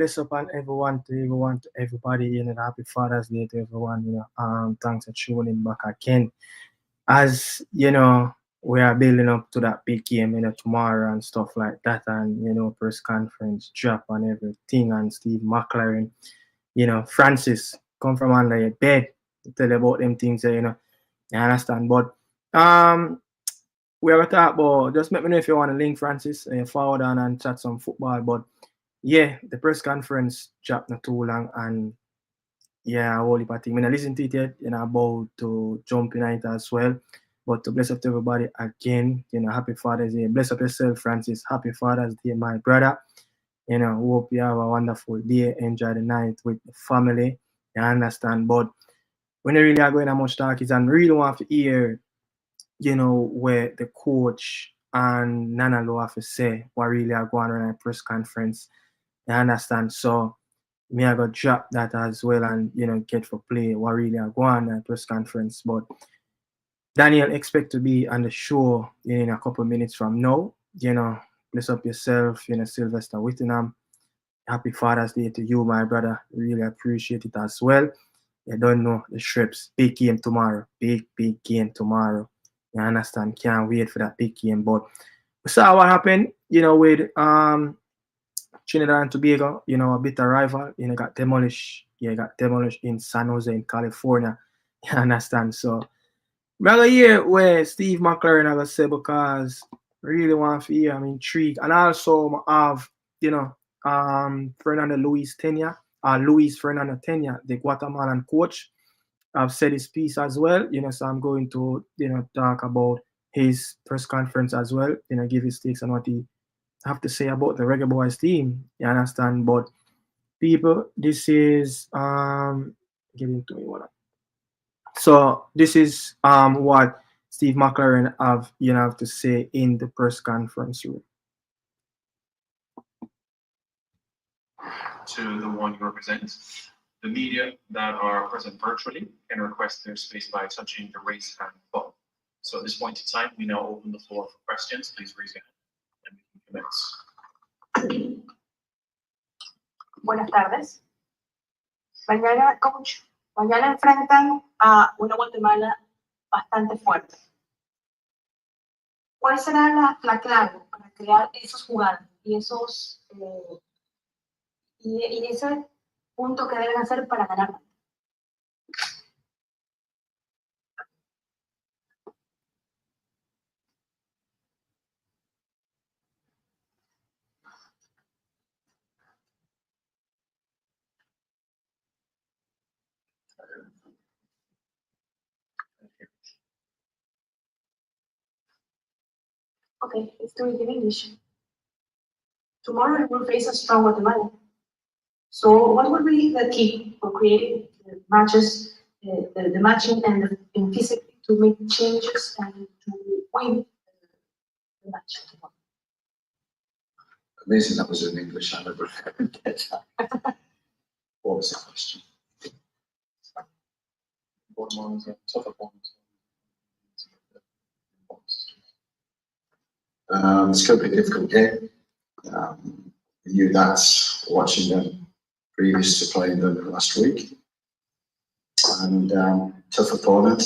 bless up on everyone, to everybody, happy Father's Day to everyone, thanks for tuning back again. As, we are building up to that big game, tomorrow and stuff like that, and, press conference, drop and everything, and Steve McLaren, Francis, come from under your bed, to tell you about them things, you understand, but, we are going to talk about, just let me know if you want to link Francis, forward on and chat some football, but yeah, the press conference dropped not too long, and yeah, a whole heap of things. When I listen to it yet, about to jump in it as well. But to bless up to everybody again, happy Father's Day. Bless up yourself, Francis. Happy Father's Day, my brother. Hope you have a wonderful day. Enjoy the night with the family. You understand? But when you really are going to much talk is and really want to hear, where the coach and Nana Lo have to say what really are going on in a press conference. You understand? So me I got drop that as well and get for play what really are going on in a press conference. But Daniel expect to be on the show in a couple minutes from now. Bless up yourself, Sylvester Whittingham. Happy Father's Day to you, my brother. Really appreciate it as well. You don't know the Shreps. Big game tomorrow. Big game tomorrow. You understand? Can't wait for that big game. But we saw what happened, with Trinidad and Tobago, a bitter rival, got demolished. Yeah, got demolished in San Jose in California. You understand? So we're going to hear where Steve McLaren I gonna say because I really want to hear, I'm intrigued. And also I have, Fernando Luis Fernando Tena, the Guatemalan coach. I've said his piece as well, so I'm going to, talk about his press conference as well, give his takes on what he have to say about the Reggae Boyz team. You understand? But people, this is get into me one. So this is what Steve McLaren have to say in the press conference room. To the one you represent, the media that are present virtually can request their space by touching the raise hand button. So at this point in time, we now open the floor for questions. Please raise your hand and we can commence. Buenas tardes. Mañana, coach, mañana enfrentan a una Guatemala bastante fuerte. ¿Cuál será la clave para crear esos jugadas y esos y ese punto que deben hacer para ganar? Okay, let's do it in English. Tomorrow we will face a strong Guatemala. So what will be the key for creating the matches, the matching and physically to make changes and to win the match? Amazing that was in English. I never heard that. What was the question? It's going to be a difficult game. We knew that watching them previous to playing them last week. And tough opponent.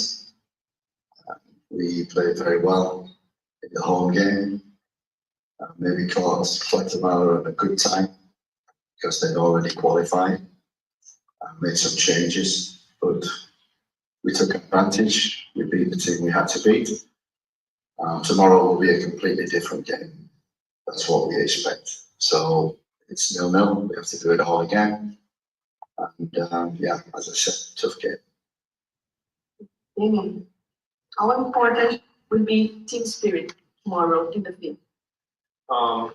We played very well in the home game. Maybe caught Guatemala at a good time because they'd already qualified. Made some changes, but we took advantage. We beat the team we had to beat. Tomorrow will be a completely different game. That's what we expect. So it's 0-0. We have to do it all again. And yeah, as I said, tough game. Amen. How important will be team spirit tomorrow in the field?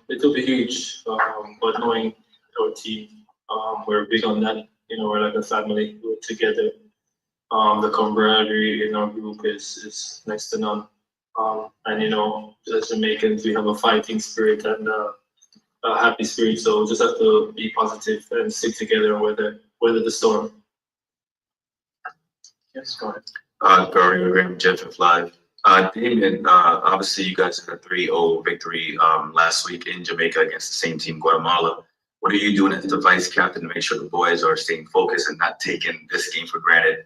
It will be huge, but knowing our team, we're big on that. We're like a family. We're together. The camaraderie in our group is next to none. And as Jamaicans, we have a fighting spirit and a happy spirit. So just have to be positive and stick together and weather the storm. Yes, go ahead. Graham, Jeff Live. Damien, obviously you guys had a 3-0 victory last week in Jamaica against the same team, Guatemala. what are you doing as the vice captain to make sure the boys are staying focused and not taking this game for granted?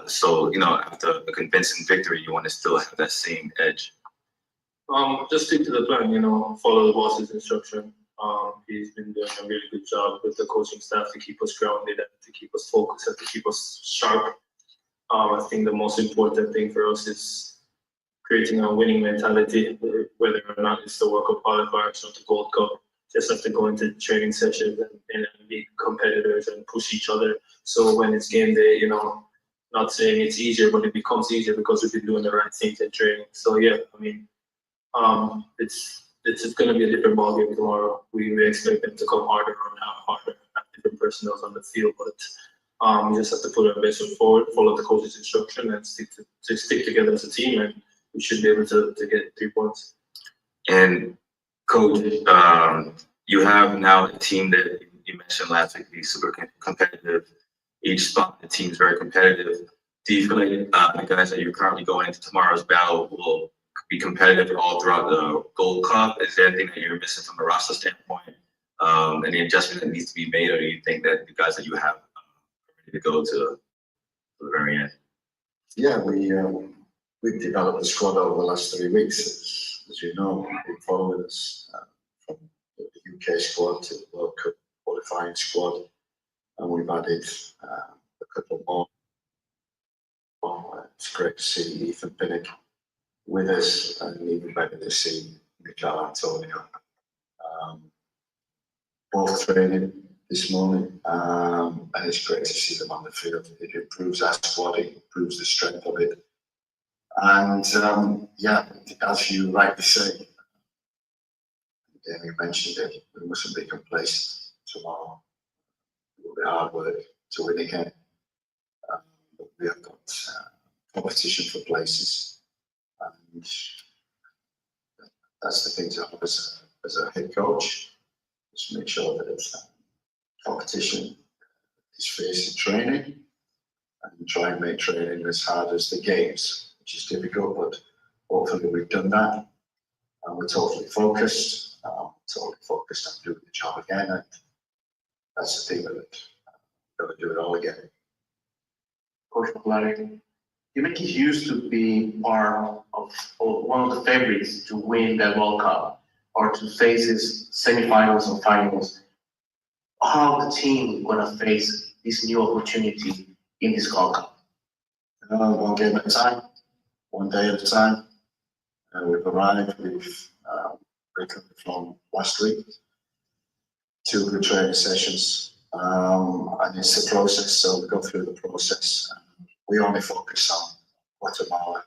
So, after a convincing victory, you want to still have that same edge. Just stick to the plan, follow the boss's instruction. He's been doing a really good job with the coaching staff to keep us grounded and to keep us focused and to keep us sharp. I think the most important thing for us is creating a winning mentality, whether or not it's the World Cup qualifiers or the Gold Cup. Just have to go into training sessions and be competitors and push each other. So when it's game day, not saying it's easier, but it becomes easier because we've been doing the right things in training. So yeah, it's going to be a different ballgame tomorrow. We expect them to come harder and have different personnel on the field, but we just have to put our best foot forward, follow the coach's instruction, and stick together as a team, and we should be able to get 3 points. And Coach, you have now a team that you mentioned last week, be super competitive. Each spot, the team's very competitive. Do you feel like the guys that you're currently going into tomorrow's battle will be competitive all throughout the Gold Cup? Is there anything that you're missing from a roster standpoint? Any adjustment that needs to be made, or do you think that the guys that you have are ready to go to the very end? Yeah, we've developed the squad over the last 3 weeks. As you know, you've been following us from the UK squad to the World Cup qualifying squad, and we've added a couple more. It's great to see Ethan Pinnock with us, and even better to see McLaren. Both training this morning, and it's great to see them on the field. It improves our squad, it improves the strength of it. And as you rightly say, you mentioned it, we mustn't be complacent tomorrow. It will be hard work to win again. But we have got competition for places, and that's the thing to have as a head coach. Just make sure that it's competition is fierce in training, and try and make training as hard as the games, which is difficult, but hopefully we've done that, and we're totally focused on doing the job again, and that's the thing with it. We're going to do it all again. Coach McLaren, you make it used to be part of one of the favorites to win the World Cup or to face its semifinals and finals. How the team gonna face this new opportunity in this World Cup? One game at a time, one day at a time. We've arrived. We've recovered from last week. 2 good training sessions, and it's a process. So we go through the process. We only focus on Guatemala,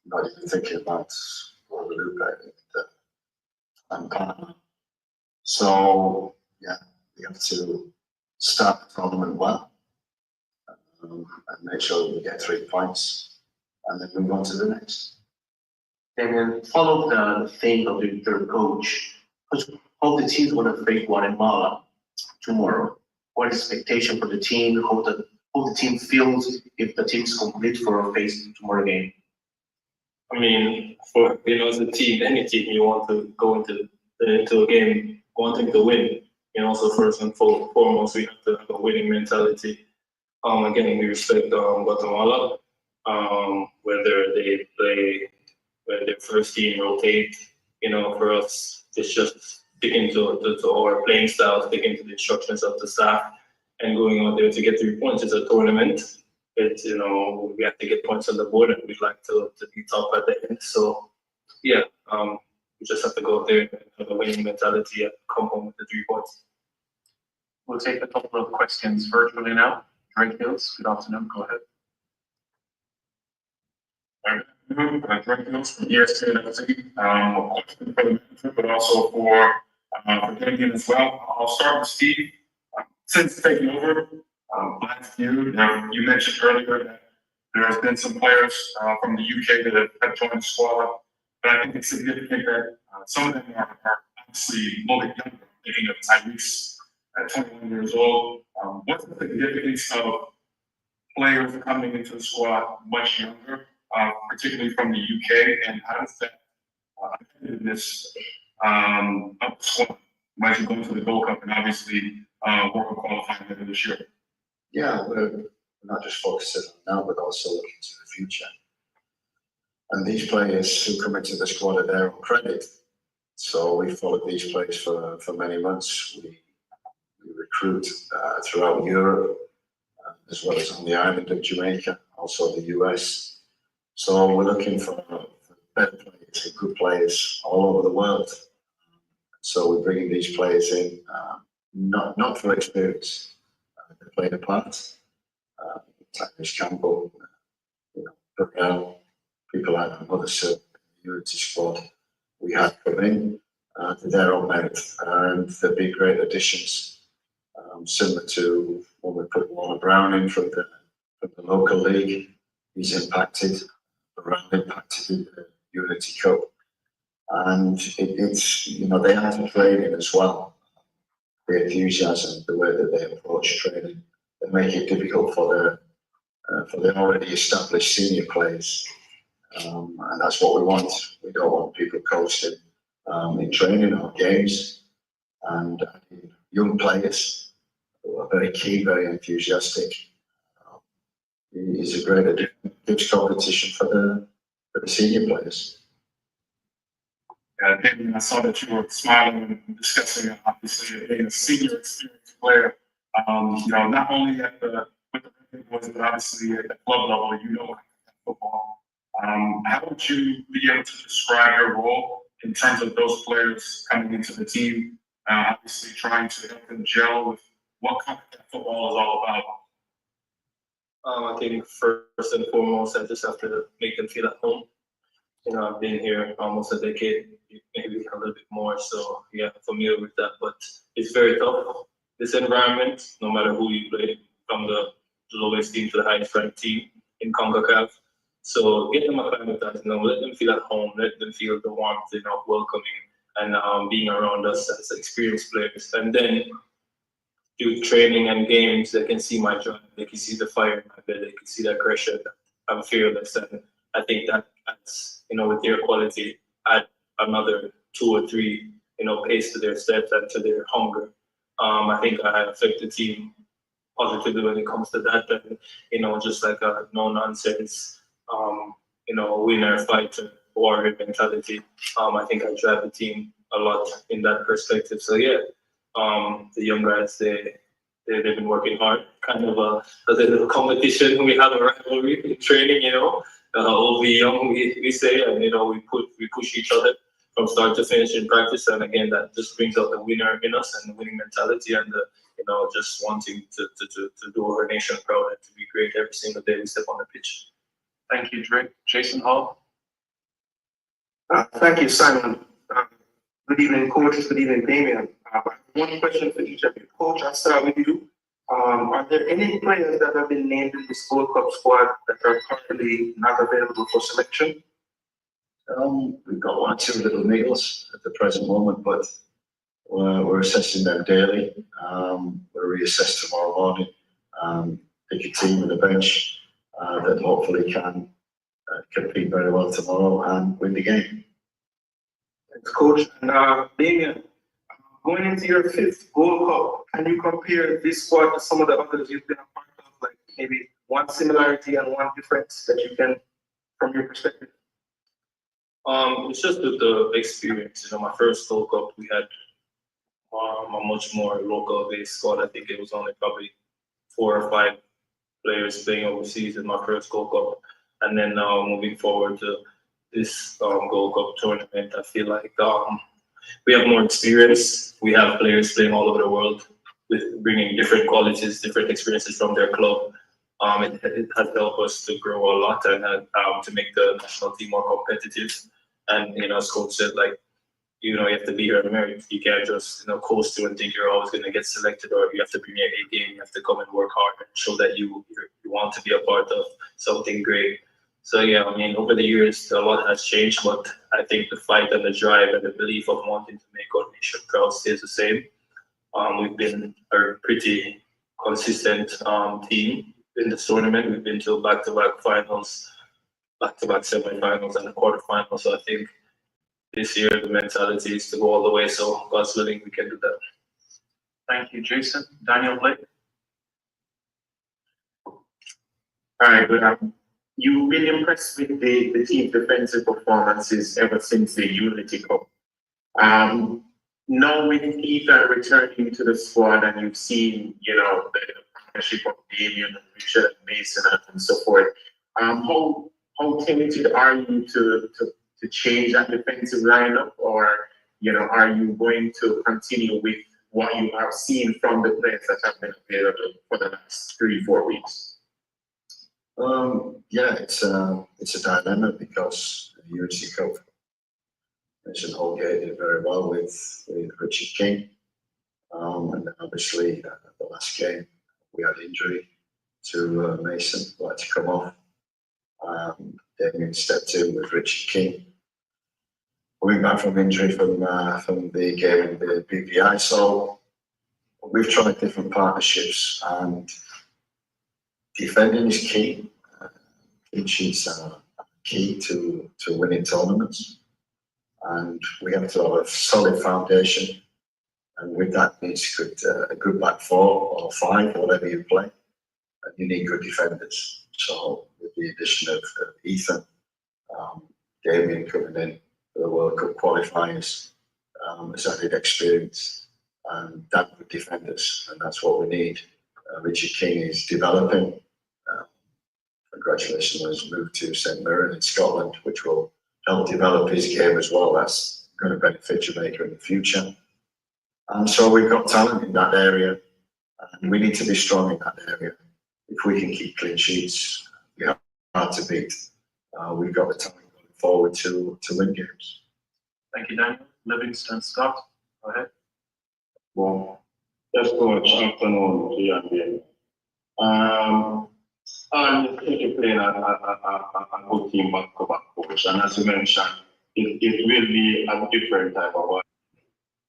not even thinking about Guadalupe and Panama. So yeah, we have to start the tournament well, and make sure that we get 3 points, and then move on to the next. Then follow the theme of the third coach. How the team's gonna face Guatemala tomorrow? What expectation for the team? How the team feels if the team's complete for a face tomorrow game? For as a team, any team, you want to go into a game wanting to win. So first and foremost, we have to have a winning mentality. Again, we respect Guatemala, whether they play, whether their first team rotate. For us, it's just sticking to our playing style, sticking to the instructions of the staff, and going out there to get 3 points. It's a tournament. It's we have to get points on the board, and we'd like to be top at the end. So yeah, we just have to go out there and have a winning mentality and come home with the 3 points. We'll take a couple of questions virtually now. Drake Hills, good afternoon. Go ahead. Drake Hills from ESPN. A question for the manager, but also for Damien as well. I'll start with Steve. Since taking over last year, you mentioned earlier that there has been some players from the UK that have joined the squad, but I think it's significant that some of them are obviously a little bit younger. Thinking of Tyrese at 21 years old. What's the significance of players coming into the squad much younger, particularly from the UK, and how does that competitiveness of the squad might you go to the Gold Cup and obviously work on qualifying later this year? Yeah, we're not just focusing on now, but also looking to the future. And these players who come into the squad are their own credit. So we followed these players for many months. We recruit throughout Europe, as well as on the island of Jamaica, also the US. So we're looking for better players and good players all over the world. So we're bringing these players in, not for experience, they played a part. Tyrese Campbell, Burrell, people like Mother Silk, Unity Squad, we had come in to their own merit, and they've been great additions, similar to when we put Warner Brown in from the local league. He's impacted, Burrell impacted in the Unity Cup, and it's they have to training as well. The enthusiasm, the way that they approach training, they make it difficult for the already established senior players, and that's what we want. We don't want people coasting in training or games, and young players who are very keen, very enthusiastic. It's a great addition, huge competition for the senior players. David, I saw that you were smiling and discussing obviously being a senior experienced player. Not only with the Reggae Boyz, but obviously at the club level, football. How would you be able to describe your role in terms of those players coming into the team, obviously trying to help them gel with what kind of football is all about? I think first and foremost, I just have to make them feel at home. I've been here almost a decade, maybe a little bit more, so yeah, I'm familiar with that. But it's very tough, this environment, no matter who you play, from the lowest team to the highest ranked team in CONCACAF. So get them acclimatized, let them feel at home, let them feel the warmth, welcoming, and being around us as experienced players. And then through training and games, they can see my drive, they can see the fire in my bed, they can see the aggression. I'm fearless, and I think that adds, with their quality, add another 2 or 3, pace to their steps and to their hunger. I think I affect the team positively when it comes to that, and just like a no nonsense, winner, fighter, warrior mentality. I think I drive the team a lot in that perspective. So yeah, the young guys, they've been working hard. Kind of a little competition. We have a rivalry in training, old v young, we say, and we push each other from start to finish in practice. And again, that just brings out the winner in us and the winning mentality and the just wanting to do our nation proud and to be great every single day we step on the pitch. Thank you, Drake. Jason Hall. Thank you, Simon. Good evening, Coach. Good evening, Damien. One question for each of you. Coach, I'll start with you. Are there any players that have been named in this Gold Cup squad that are currently not available for selection? We've got 1 or 2 little niggles at the present moment, but we're assessing them daily. We'll reassess tomorrow morning, pick a team and a bench that hopefully can compete very well tomorrow and win the game. Thanks, Coach. And Damien, going into your 5th Gold Cup, can you compare this squad to some of the others you've been a part of, like maybe one similarity and one difference that you can, from your perspective? It's just with the experience. My first Gold Cup, we had a much more local-based squad. I think it was only probably 4 or 5 players playing overseas in my first Gold Cup. And then moving forward to this Gold Cup tournament, I feel like we have more experience. We have players playing all over the world with bringing different qualities, different experiences from their club. It has helped us to grow a lot and to make the national team more competitive. And, as Coach said, you have to be here in America. You can't just, coast to and think you're always going to get selected, or you have to bring your A game. You have to come and work hard and show that you want to be a part of something great. So yeah, over the years, a lot has changed, but I think the fight and the drive and the belief of wanting to make our nation proud stays the same. We've been a pretty consistent team in this tournament. We've been to back-to-back finals, back-to-back semi-finals, and a quarterfinal. So I think this year the mentality is to go all the way. So God's willing, we can do that. Thank you, Jason. Daniel Blake. All right, good afternoon. You've been impressed with the team's defensive performances ever since the Unity Cup. Now with Ethan returning to the squad and you've seen, the partnership of Damien and Richard and Mason and so forth, how tempted are you to change that defensive lineup, or are you going to continue with what you have seen from the players that have been available for the last 3-4 weeks? Yeah, it's a dilemma because the Unity Cup, mentioned Holgate did very well with Richard King, and then obviously the last game we had injury to Mason, who had to come off. Damien stepped in with Richard King, coming back from injury from the game in the BPI. So we've tried different partnerships, and defending is key. Clean sheets are key to winning tournaments, and we have to have a solid foundation. And with that needs a good back 4 or 5, whatever you play, and you need good defenders. So with the addition of Ethan, Damien coming in for the World Cup qualifiers, has added experience and that good defenders, and that's what we need. Richard King is developing. Congratulations on his move to St Mirren in Scotland, which will help develop his game as well. That's going to benefit Jamaica in the future. And so we've got talent in that area, and we need to be strong in that area. If we can keep clean sheets, we are hard to beat. We've got the talent going forward to win games. Thank you, Daniel. Livingston Scott, go ahead. Well, let's go afternoon to you again. And you're playing a good team back-to-back coach, and as you mentioned, it will be a different type of.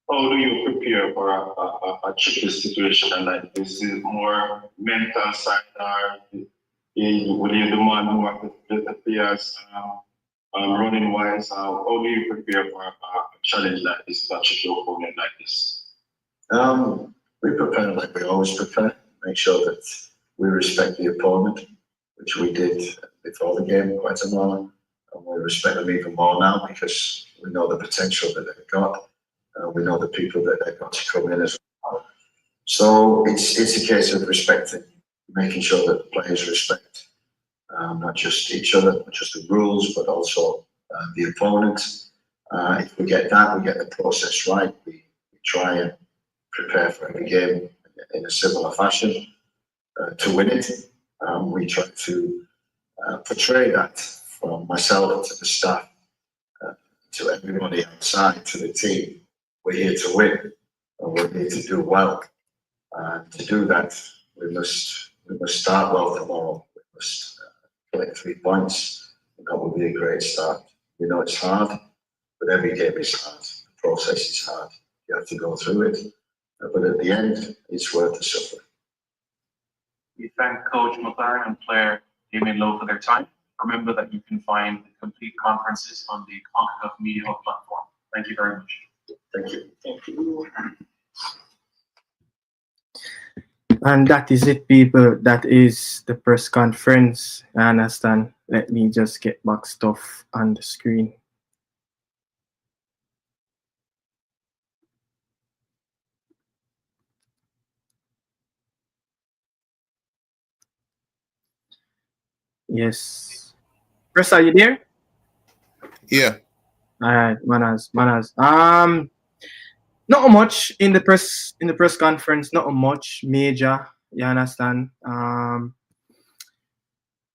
How do you prepare for a tricky situation like this? Is it more mental side, or will you demand more of the players running wise? How do you prepare for a challenge like this, a tricky opponent like this? We prepare like we always prepare. Make sure that we respect the opponent, which we did before the game in Guatemala, and we respect them even more now because we know the potential that they've got. We know the people that they've got to come in as well. So it's a case of respecting, making sure that the players respect not just each other, not just the rules, but also the opponent. If we get that, we get the process right. We try and prepare for every game in a similar fashion to win it. We try to portray that from myself to the staff, to everybody outside, to the team. We're here to win, and we're here to do well. To do that, we must start well tomorrow. We must collect 3 points, and that will be a great start. We know it's hard, but every game is hard. The process is hard. You have to go through it, but at the end, it's worth the suffering. We thank Coach McLaren and player Damien Lowe for their time. Remember that you can find the complete conferences on the CONCACAF Media Hub platform. Thank you very much. Thank you. Thank you. And that is it, people. That is the press conference. I understand. Let me just get back stuff on the screen. Yes. Press, are you there? Yeah. All right, manners. Not much in the press conference. Not much major. You understand?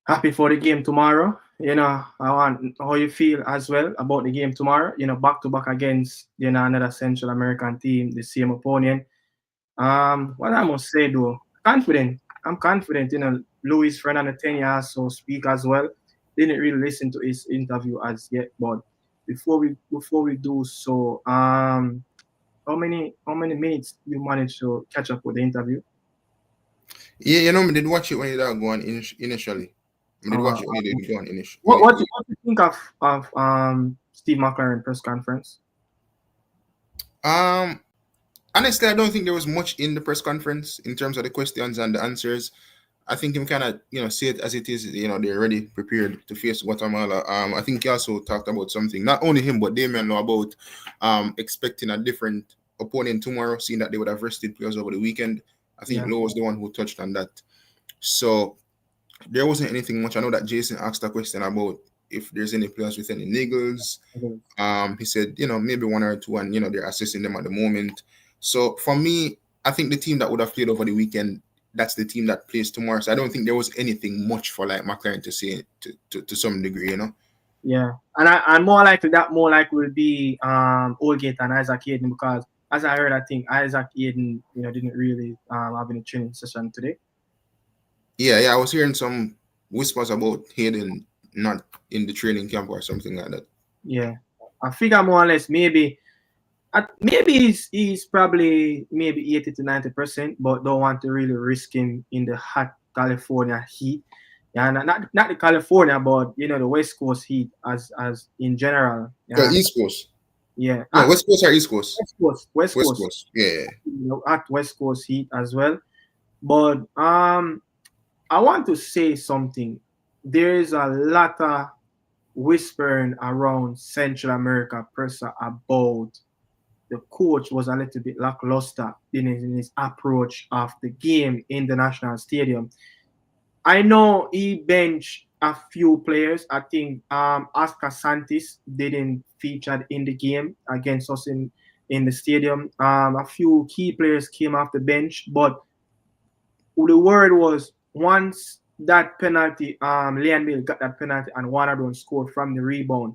Happy for the game tomorrow. I want how you feel as well about the game tomorrow. Back to back against another Central American team, the same opponent. What I must say though, confident. I'm confident. Luis Fernando Tenya so speak as well. Didn't really listen to his interview as yet, but before we do so, how many minutes you managed to catch up with the interview? Yeah, I did watch it when you did go on initially. I did watch it when you did go on initially. What do you think of Steve McLaren press conference? Honestly, I don't think there was much in the press conference in terms of the questions and the answers. I think him kind of, see it as it is. They're already prepared to face Guatemala. I think he also talked about something. Not only him, but Damien know about expecting a different opponent tomorrow, seeing that they would have rested players over the weekend. I think Lowe was the one who touched on that. So there wasn't anything much. I know that Jason asked a question about if there's any players with any niggles. He said, maybe one or two, and they're assessing them at the moment. So for me, I think the team that would have played over the weekend, that's the team that plays tomorrow. So I don't think there was anything much for like McLaren to say to some degree, Yeah, and I'm more likely will be Oldgate and Isaac Hayden, because as I heard, I think Isaac Hayden, didn't really have any training session today. Yeah, I was hearing some whispers about Hayden not in the training camp or something like that. Yeah, I figure more or less maybe he's probably maybe 80 to 90%, but don't want to really risk him in the hot California heat. Yeah, not the California, but the West Coast heat as in general. The East Coast. Yeah. No, West Coast or East Coast? West Coast. Yeah. At West Coast heat as well. But I want to say something. There is a lot of whispering around Central America presser about the coach was a little bit lackluster in his approach of the game in the national stadium. I know he benched a few players. I think Oscar Santis didn't feature in the game against us in the stadium. A few key players came off the bench, but the word was once that penalty, Leon Mill got that penalty and Wanadon scored from the rebound,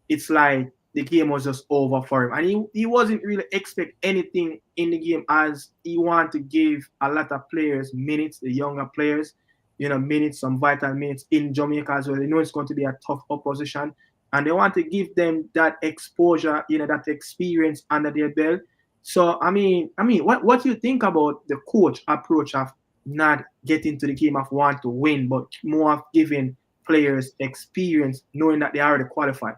it's like the game was just over for him. And he wasn't really expect anything in the game, as he wanted to give a lot of players minutes, the younger players, minutes, some vital minutes in Jamaica as well. They know it's going to be a tough opposition, and they want to give them that exposure, that experience under their belt. So, I mean, what do you think about the coach approach of not getting to the game of want to win, but more of giving players experience, knowing that they already qualified?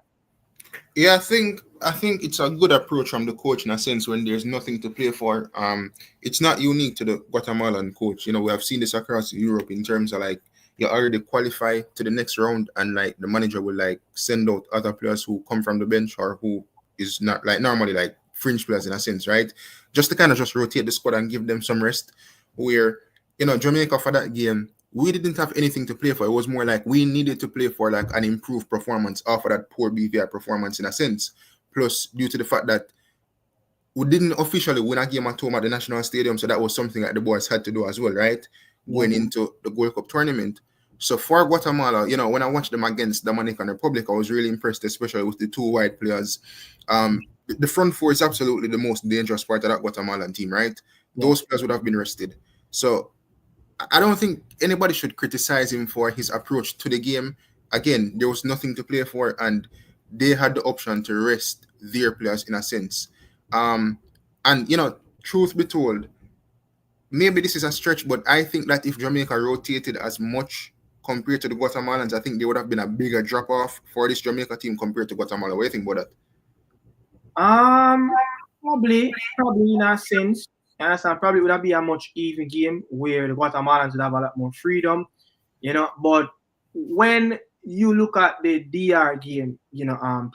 Yeah, I think it's a good approach from the coach in a sense when there's nothing to play for. It's not unique to the Guatemalan coach. We have seen this across Europe in terms of like you already qualify to the next round, and like the manager will like send out other players who come from the bench or who is not like normally like fringe players in a sense, right? Just to kind of just rotate the squad and give them some rest. Where Jamaica for that game, we didn't have anything to play for. It was more like we needed to play for like an improved performance after that poor BVI performance in a sense. Plus, due to the fact that we didn't officially win a game at home at the National Stadium, so that was something that the boys had to do as well, right? Going into the Gold Cup tournament. So for Guatemala, when I watched them against the Dominican Republic, I was really impressed, especially with the two wide players. The front four is absolutely the most dangerous part of that Guatemalan team, right? Those players would have been rested. So I don't think anybody should criticize him for his approach to the game. Again, there was nothing to play for, and they had the option to rest their players in a sense. And truth be told, maybe this is a stretch, but I think that if Jamaica rotated as much compared to the Guatemalans, I think there would have been a bigger drop off for this Jamaica team compared to Guatemala. What do you think about that? Probably in a sense. And probably would have been a much even game where the Guatemalans would have a lot more freedom, But when you look at the DR game,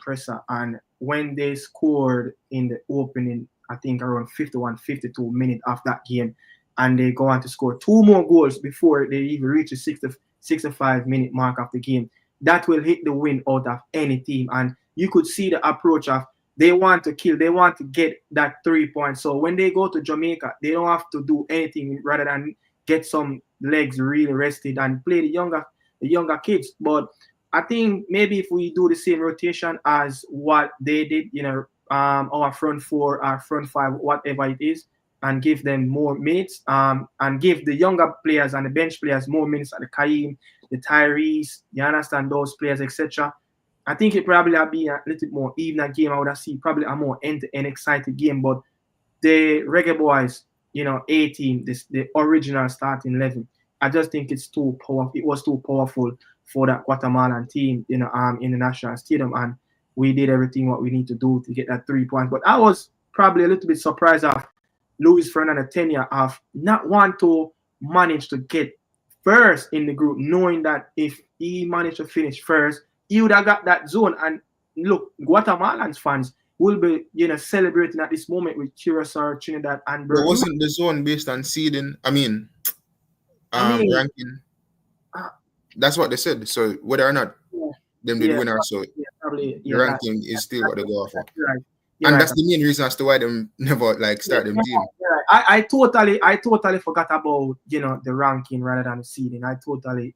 presser, and when they scored in the opening, I think around 51, 52 minutes of that game, and they go on to score two more goals before they even reach the 65-minute mark of the game, that will hit the win out of any team. And you could see the approach of they want to kill, they want to get that 3 points. So when they go to Jamaica, they don't have to do anything rather than get some legs really rested and play the younger kids. But I think maybe if we do the same rotation as what they did, our front four, our front five, whatever it is, and give them more minutes, and give the younger players and the bench players more minutes, like the Kaim, the Tyrese, you understand, those players, etc. I think it probably would be a little bit more even game. I would have seen probably a more end-to-end excited game. But the Reggae Boys, A team, the original starting 11, I just think it's too powerful. It was too powerful for that Guatemalan team, in the national stadium. And we did everything what we need to do to get that 3 points. But I was probably a little bit surprised of Luis Fernando tenure of not want to manage to get first in the group, knowing that if he managed to finish first, he would have got that zone. And look, Guatemalan fans will be, celebrating at this moment with Curacao, Trinidad, and But Bermuda. wasn't the zone based on seeding? ranking. That's what they said. So whether or not them did winner, so probably, the ranking is still what they go off of. Right. And that's the main reason as to why them never start them team. I totally forgot about the ranking rather than the seeding. I totally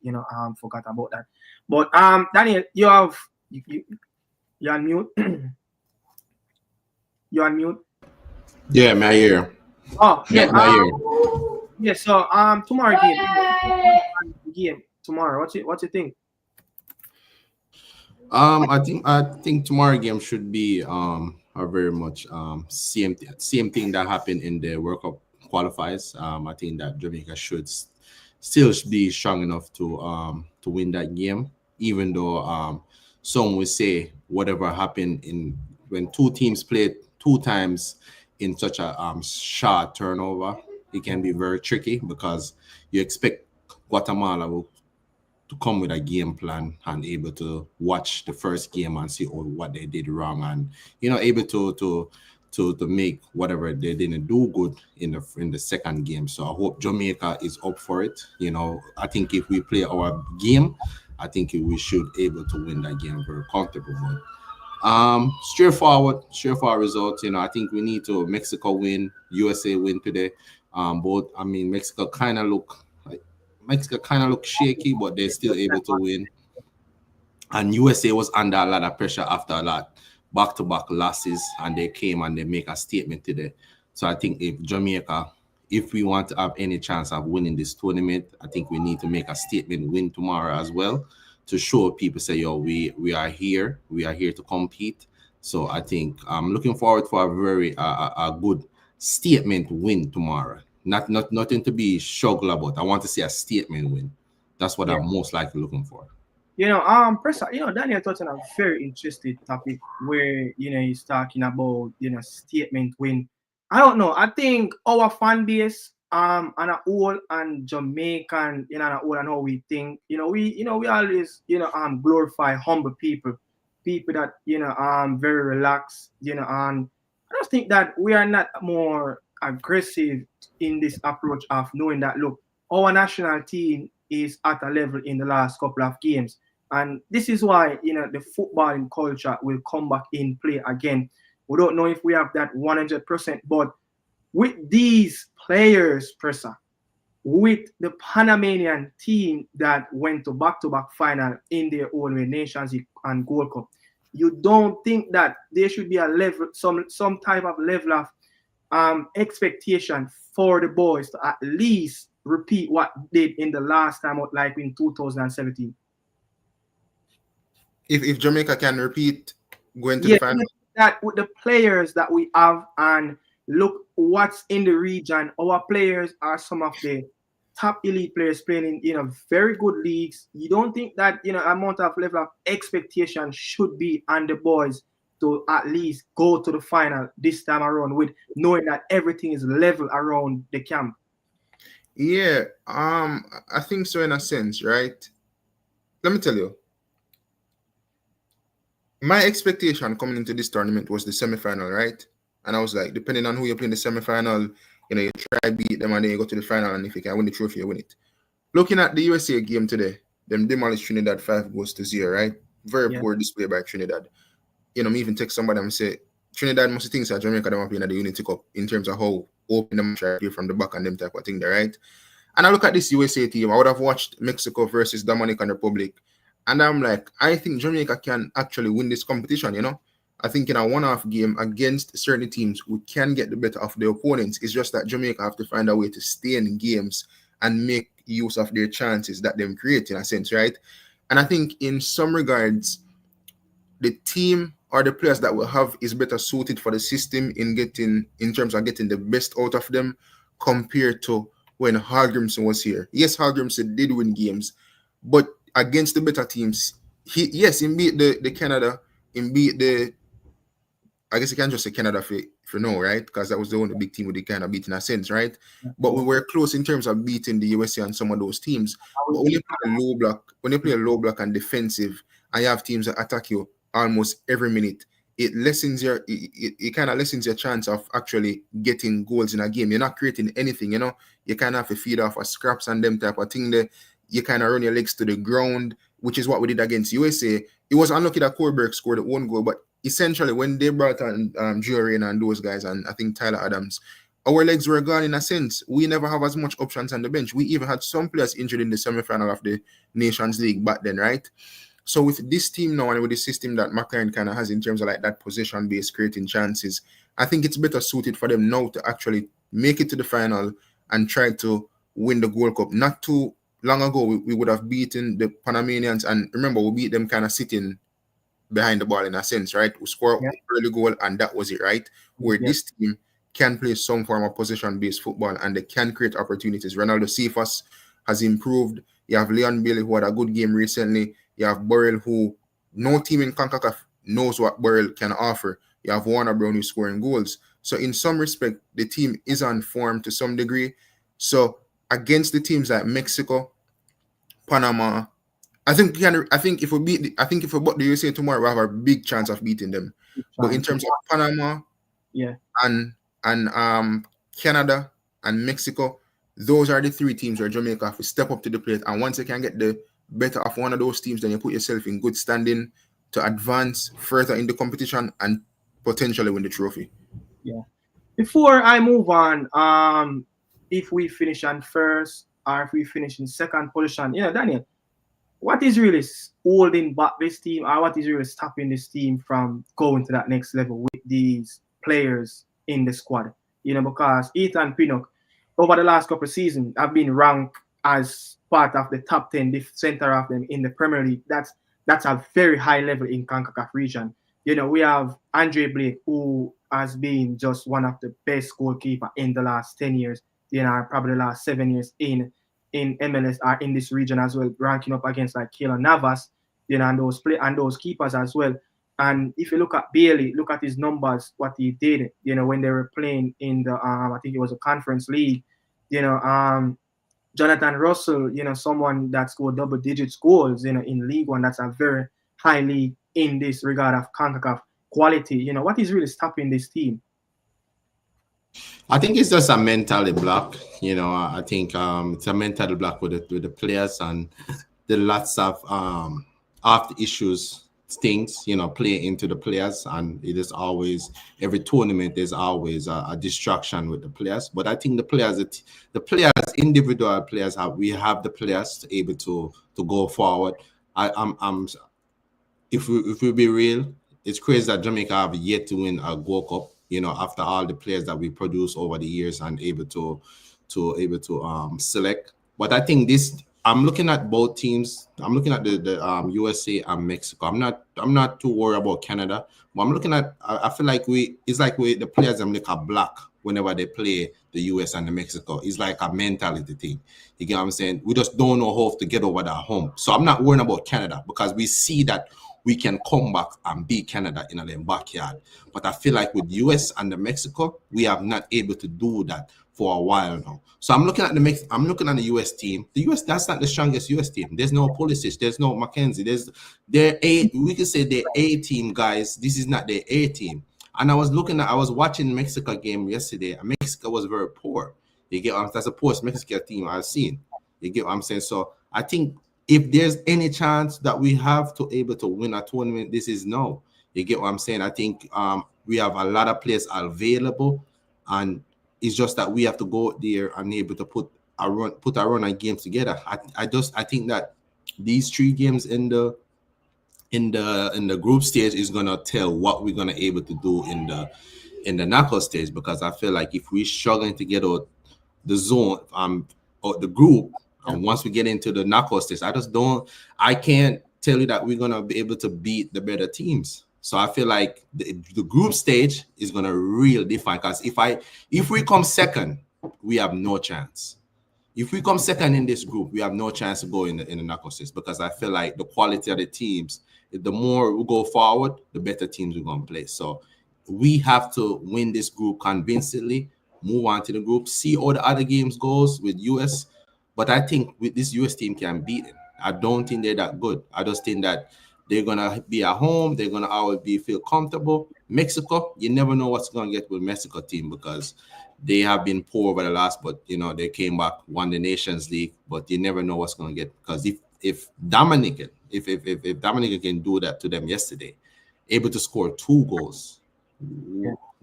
forgot about that. But Daniel, you're on mute. You're on mute. Yeah, my ear. Oh yeah, my ear. Yeah. So tomorrow game tomorrow. What you think? I think tomorrow game should be a very much same thing that happened in the World Cup qualifiers. I think that Jamaica should still be strong enough to win that game, even though some would say whatever happened when two teams played 2 times in such a short turnover, it can be very tricky because you expect Guatemala to come with a game plan and able to watch the first game and see what they did wrong, and able to make whatever they didn't do good in the second game. So I hope Jamaica is up for it. I think if we play our game, I think we should able to win that game very comfortable. But straightforward results. I think we need to Mexico win, USA win today. Mexico kind of look shaky, but they're still able to win. And USA was under a lot of pressure after a lot back-to-back losses, and they came and they make a statement today. So I think if we want to have any chance of winning this tournament, I think we need to make a statement win tomorrow as well to show people, say, yo, we are here to compete. So I think I'm looking forward for a very a good statement win tomorrow. Nothing to be struggle about. I want to see a statement win. That's what I'm most likely looking for. Daniel touched on a very interesting topic where he's talking about statement win. I don't know. I think our fan base on a whole and Jamaican on a whole and how we think. We always glorify humble people that very relaxed. And I just think that we are not more aggressive in this approach of knowing that look, our national team is at a level in the last couple of games, and this is why the footballing culture will come back in play again. We don't know if we have that 100%, but with these players, with the Panamanian team that went to back-to-back final in their own way, Nations League and Gold Cup, you don't think that there should be a level, some type of level of expectation for the boys to at least repeat what they did in the last time out, like in 2017? If Jamaica can repeat going to the final, that with the players that we have, and look what's in the region, our players are some of the top elite players playing in very good leagues. You don't think that amount of level of expectation should be on the boys to at least go to the final this time around, with knowing that everything is level around the camp? Yeah, I think so in a sense, right? Let me tell you, my expectation coming into this tournament was the semi-final, right? And I was like, depending on who you play in the semi-final, you try beat them and then you go to the final, and if you can win the trophy, you win it. Looking at the USA game today, them demolished Trinidad 5-0, right? Very poor display by Trinidad. Me even text somebody and say, Trinidad must think that Jamaica don't want to play in the Unity Cup in terms of how open them try to play from the back and them type of thing there, right? And I look at this USA team, I would have watched Mexico versus Dominican Republic, and I'm like, I think Jamaica can actually win this competition, I think in a one-off game against certain teams, we can get the better of the opponents. It's just that Jamaica have to find a way to stay in games and make use of their chances that them create, in a sense, right? And I think in some regards, the team or the players that we have is better suited for the system in terms of getting the best out of them compared to when Hallgrimson was here. Yes, Hallgrimson did win games, but against the better teams, he beat the Canada in beat the, I guess you can just say Canada for no, right? Because that was the only big team we kind of beat in a sense, right? But we were close in terms of beating the USA and some of those teams. But when you play a low block and defensive, and you have teams that attack you almost every minute, it lessens it kind of lessens your chance of actually getting goals in a game. You're not creating anything, you know. You kind of have to feed off of scraps and them type of thing there. You kind of run your legs to the ground, which is what we did against USA. It was unlucky that Corberg scored the one goal, but essentially when they brought on Giorena and those guys, and I think Tyler Adams, our legs were gone in a sense. We never have as much options on the bench. We even had some players injured in the semi-final of the Nations League back then, right? So with this team now and with the system that McLaren kind of has in terms of like that possession-based creating chances, I think it's better suited for them now to actually make it to the final and try to win the Gold Cup. Not too long ago, we would have beaten the Panamanians, and remember, we beat them kind of sitting behind the ball in a sense, right? We score early goal and that was it, right? Where this team can play some form of possession-based football and they can create opportunities. Ronaldo Cephas has improved. You have Leon Bailey, who had a good game recently. You have Burrell, who no team in CONCACAF knows what Burrell can offer. You have Warner Brown, who's scoring goals. So in some respect, the team is on form to some degree. So against the teams like Mexico, Panama, I think if we beat the USA tomorrow, we have a big chance of beating them. But in terms of Panama, and Canada and Mexico, those are the three teams where Jamaica have to step up to the plate. And once you can get the better of one of those teams, then you put yourself in good standing to advance further in the competition and potentially win the trophy. Yeah. Before I move on, if we finish on first or if we finish in second position, Daniel, what is really holding back this team, or what is really stopping this team from going to that next level with these players in the squad? Because Ethan Pinnock, over the last couple of seasons, have been ranked as part of the top 10 center of them in the Premier League. That's a very high level in CONCACAF region. We have Andre Blake, who has been just one of the best goalkeeper in the last 10 years, probably the last 7 years in MLS are in this region as well, ranking up against like Keylor Navas, and those keepers as well. And if you look at Bailey, look at his numbers, what he did, when they were playing in the I think it was a conference league, Jonathan Russell, someone that scored double digit goals, in League One. That's a very high league in this regard of CONCACAF quality. What is really stopping this team? I think it's just a mentality block. I think it's a mental block with the players and the lots of after issues things, play into the players, and it is always every tournament there's always a distraction with the players. But I think the players, individual players, we have the players to able to go forward. If we be real, it's crazy that Jamaica have yet to win a Gold Cup. After all the players that we produce over the years and able to select. But I think I'm looking at both teams. I'm looking at the USA and Mexico. I'm not too worried about Canada. But I'm looking at. I feel like the players them like a block whenever they play the US and the Mexico. It's like a mentality thing. You get what I'm saying? We just don't know how to get over that hump. So I'm not worried about Canada because we see that we can come back and beat Canada in their backyard. But I feel like with US and the Mexico, we have not able to do that for a while now. So I'm looking at the US team. The US, that's not the strongest US team. There's no Pulisic, there's no McKenzie. We could say they're A team guys. This is not their A team. And I was watching Mexico game yesterday, and Mexico was very poor. You get what I'm saying? That's the poorest Mexican team I've seen. You get what I'm saying? So I think if there's any chance that we have to able to win a tournament, this is no. You get what I'm saying? I think we have a lot of players available, and it's just that we have to go there and able to put a run of games together. I think that these 3 games in the group stage is gonna tell what we're gonna able to do in the knockout stage, because I feel like if we're struggling to get out the zone or the group. And once we get into the knockout stage, I can't tell you that we're going to be able to beat the better teams. So I feel like the group stage is going to really define, because if we come second, we have no chance. If we come second in this group, we have no chance to go in the knockout stage, because I feel like the quality of the teams The more we go forward, the better teams we're going to play. So we have to win this group convincingly, move on to the group, see how the other games goes with US. But I think with this US team can beat them. I don't think they're that good. I just think that they're gonna be at home. They're gonna always feel comfortable. Mexico, you never know what's gonna get with Mexico team because they have been poor over the last, but they came back, won the Nations League. But you never know what's gonna get because if Dominican, if Dominican can do that to them yesterday, able to score 2 goals,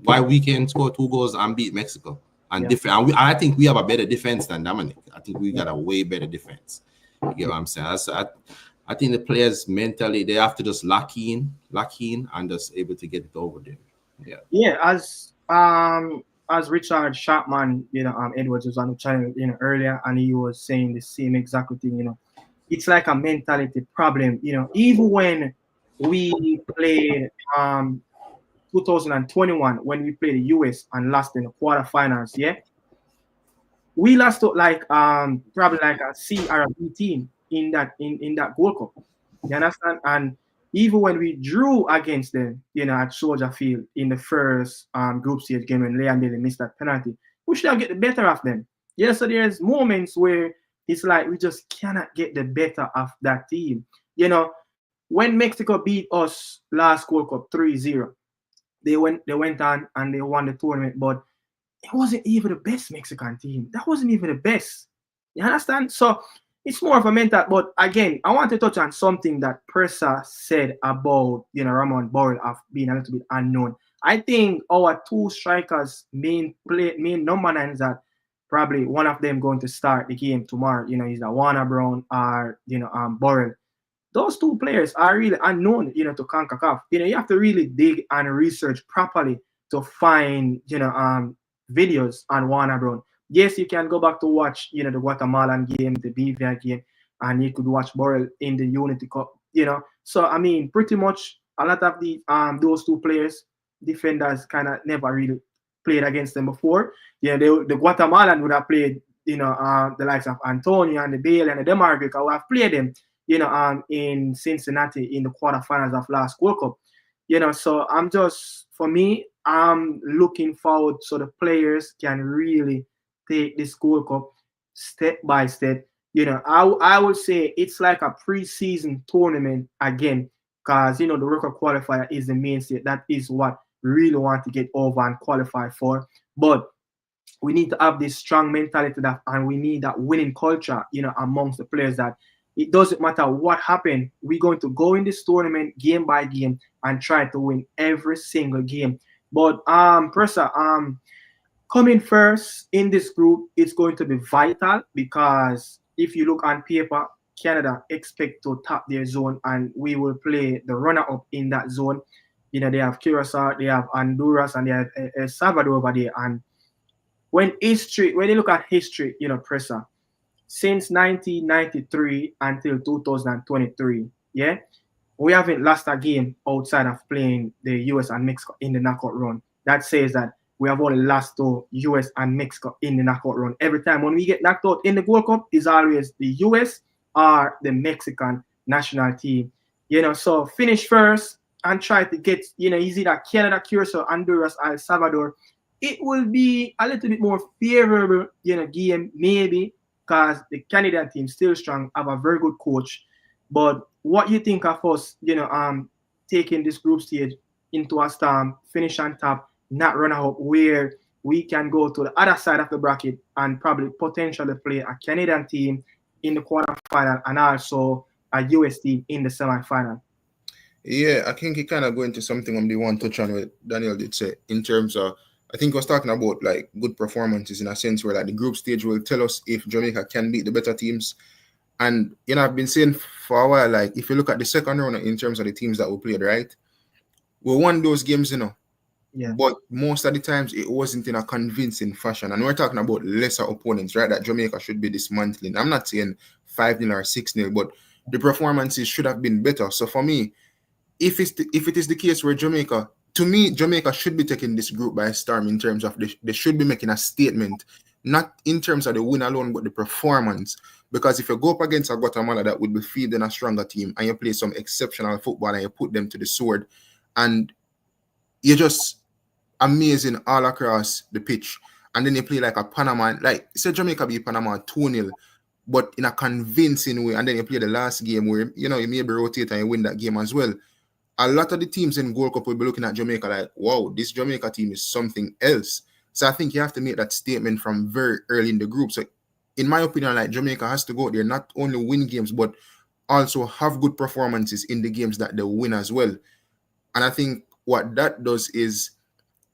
why we can score 2 goals and beat Mexico and different? And I think we have a better defense than Dominic. I think we got a way better defense. You get what I'm saying? I think the players mentally they have to just lock in, and just able to get it over there. Yeah. As Richard Chapman, Edwards was on the channel, earlier, and he was saying the same exact thing. It's like a mentality problem. Even when we played 2021 when we played the US and lost in the quarterfinals, we lost to probably like a C or a B team in that Gold Cup. You understand? And even when we drew against them, at Soldier Field in the first group stage game when Leon Daly missed that penalty, we should have get the better of them. So there's moments where it's like we just cannot get the better of that team. When Mexico beat us last Gold Cup 3-0, they went on and they won the tournament, but it wasn't even the best Mexican team. That wasn't even the best. You understand? So it's more of a mental. But again, I want to touch on something that Presa said about Ramon Borrell of being a little bit unknown. I think our 2 strikers, main number 9s, that probably one of them going to start the game tomorrow. Is a Warner Brown or Borrell. Those 2 players are really unknown, to CONCACAF. You have to really dig and research properly to find, videos on Warner Brown. Yes, you can go back to watch, the Guatemalan game, the BVI game, and you could watch Borrell in the Unity Cup, So, I mean, pretty much a lot of the those 2 players, defenders, kind of never really played against them before. The Guatemalan would have played, the likes of Antonio and the Bale and the Demarco would have played them, in Cincinnati in the quarterfinals of last World Cup. So I'm looking forward so the players can really take this World Cup step by step. I would say it's like a preseason tournament again, because the World Cup qualifier is the mainstay. That is what we really want to get over and qualify for. But we need to have this strong mentality and we need that winning culture, amongst the players, that it doesn't matter what happened. We're going to go in this tournament game by game and try to win every single game. But Presa, coming first in this group, it's going to be vital, because if you look on paper, Canada expect to top their zone and we will play the runner-up in that zone. They have Curacao, they have Honduras, and they have El Salvador over there. And when you look at history, Presa, since 1993 until 2023, we haven't lost a game outside of playing the US and Mexico in the knockout round. That says that we have only lost to US and Mexico in the knockout round. Every time when we get knocked out in the World Cup, is always the US or the Mexican national team. So finish first and try to get, is it Canada, Curacao, Honduras, El Salvador. It will be a little bit more favorable, game maybe, because the Canadian team still strong, have a very good coach. But what you think of us, taking this group stage into a storm, finish on top, not run out, where we can go to the other side of the bracket and probably potentially play a Canadian team in the quarterfinal and also a US team in the semifinal? Yeah, I think he kind of go into something on the one touch on what Daniel did say in terms of, I think he was talking about like good performances in a sense where like the group stage will tell us if Jamaica can beat the better teams. And, I've been saying for a while, like, if you look at the second round in terms of the teams that we played, right, we won those games, but most of the times it wasn't in a convincing fashion. And we're talking about lesser opponents, right, that Jamaica should be dismantling. I'm not saying 5-0 or 6-0, but the performances should have been better. So for me, if it is the case where Jamaica should be taking this group by storm in terms of they should be making a statement, not in terms of the win alone, but the performance. Because if you go up against a Guatemala that would be fielding a stronger team and you play some exceptional football and you put them to the sword and you're just amazing all across the pitch, and then you play like a Panama, like say Jamaica beat Panama 2-0, but in a convincing way, and then you play the last game where you maybe rotate and you win that game as well. A lot of the teams in Gold Cup will be looking at Jamaica like, wow, this Jamaica team is something else. So I think you have to make that statement from very early in the group. So in my opinion, like Jamaica has to go there, not only win games, but also have good performances in the games that they win as well. And I think what that does is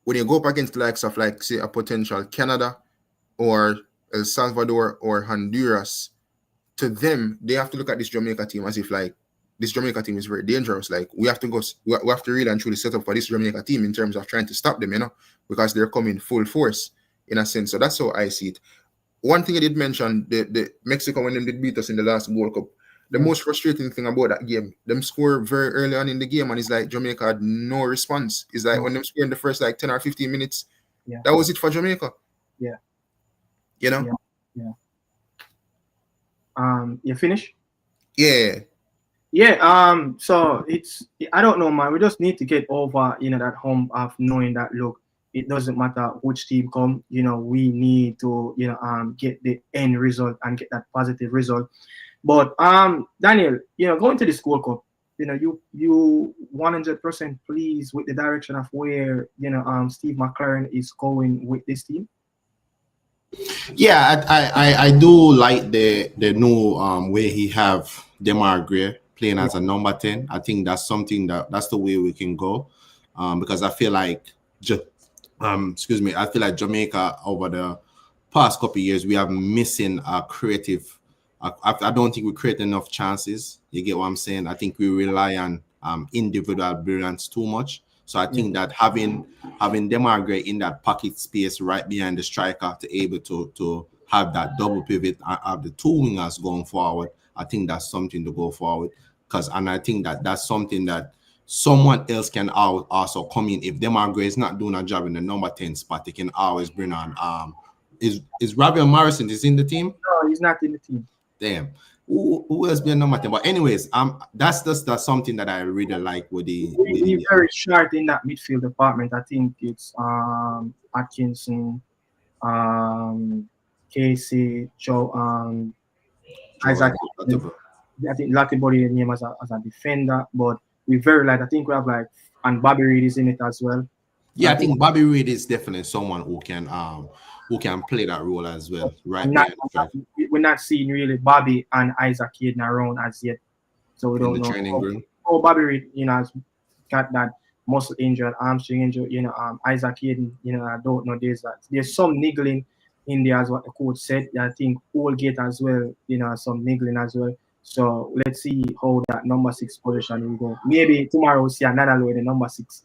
when you go up against the likes of, like, say, a potential Canada or El Salvador or Honduras, to them, they have to look at this Jamaica team as if, like, this Jamaica team is very dangerous. Like, we have to really and truly set up for this Jamaica team in terms of trying to stop them, because they're coming full force in a sense. So that's how I see it. One thing I did mention, the Mexico, when they did beat us in the last World Cup, the most frustrating thing about that game, them score very early on in the game, and it's like Jamaica had no response. It's like when them score in the first 10 or 15 minutes, that was it for Jamaica. Yeah. Yeah. You finish? Yeah. So I don't know, man. We just need to get over, that hump of knowing that, look, it doesn't matter which team come, we need to, get the end result and get that positive result. But Daniel, going to the School Cup, you 100% pleased with the direction of where Steve McLaren is going with this team. Yeah, I do like the new way he have Demar Gray playing as a number 10. I think that's something that's the way we can go, because I feel like I feel like Jamaica over the past couple of years we have missing a creative. I don't think we create enough chances. You get what I'm saying? I think we rely on individual brilliance too much. So I think that having Demar Gray in that pocket space right behind the striker to able to have that double pivot and have the two wingers going forward, I think that's something to go forward. And I think that's something that someone else can also come in. If Demar Gray is not doing a job in the number 10 spot, they can always bring on is Robbie Morrison is in the team? No, he's not in the team. Damn. Who else be a number 10? But anyways, that's something that I really like with the. We're very short in that midfield department. I think it's Atkinson, Casey, Joe, Isaac. I think Lattibody name as a defender, but we're very light. I think we have and Bobby Reed is in it as well. Yeah, I think Bobby Reed is definitely someone who can play that role as well. Right. We're not seeing really Bobby and Isaac Hayden around as yet, so we don't know. Training room. Oh, Bobby Reed, has got that muscle injury, hamstring injury. Isaac Hayden, I don't know. There's some niggling in there, as what the coach said. I think Allgate as well, some niggling as well. So let's see how that number 6 position will go. Maybe tomorrow we'll see another low in the number 6.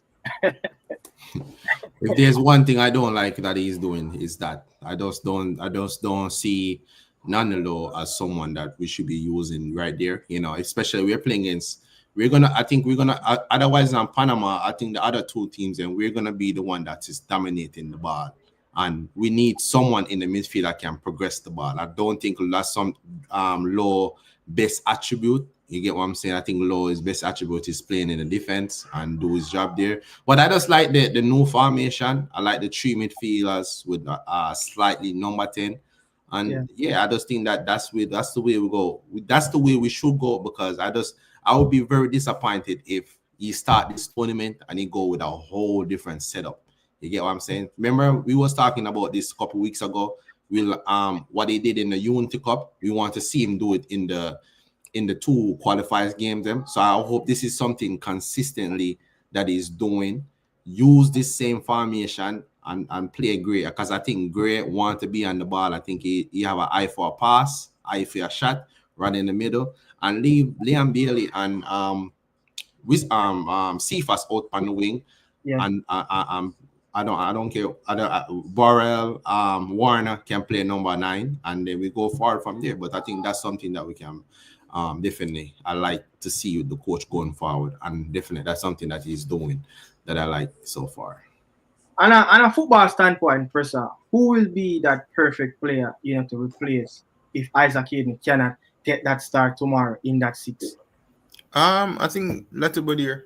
If there's one thing I don't like that he's doing is that I just don't see Nanalo as someone that we should be using right there. Especially we're playing against. Otherwise than Panama, I think the other two teams, and we're gonna be the one that is dominating the ball. And we need someone in the midfield that can progress the ball. I don't think that's some low best attribute. You get what I'm saying? I think Low's best attribute is playing in the defense and do his job there. But I just like the new formation. I like the 3 midfielders with slightly number 10. And I just think that's the way we go. That's the way we should go, because I would be very disappointed if he start this tournament and he go with a whole different setup. You get what I'm saying? Remember, we was talking about this a couple weeks ago. What he did in the Unity Cup, we want to see him do it in the 2 qualifiers games. So I hope this is something consistently that he's doing. Use this same formation and play Gray, because I think Gray want to be on the ball. I think he have an eye for a pass, eye for a shot, run in the middle, and leave Liam Bailey and Cephas out on the wing. And I don't care. Borrell, Warner can play number 9, and then we go forward from there. But I think that's something that we can definitely. I like to see the coach going forward, and definitely that's something that he's doing that I like so far. On a football standpoint, Professor, who will be that perfect player to replace if Isaac Hayden cannot get that start tomorrow in that 6? I think Latibodier,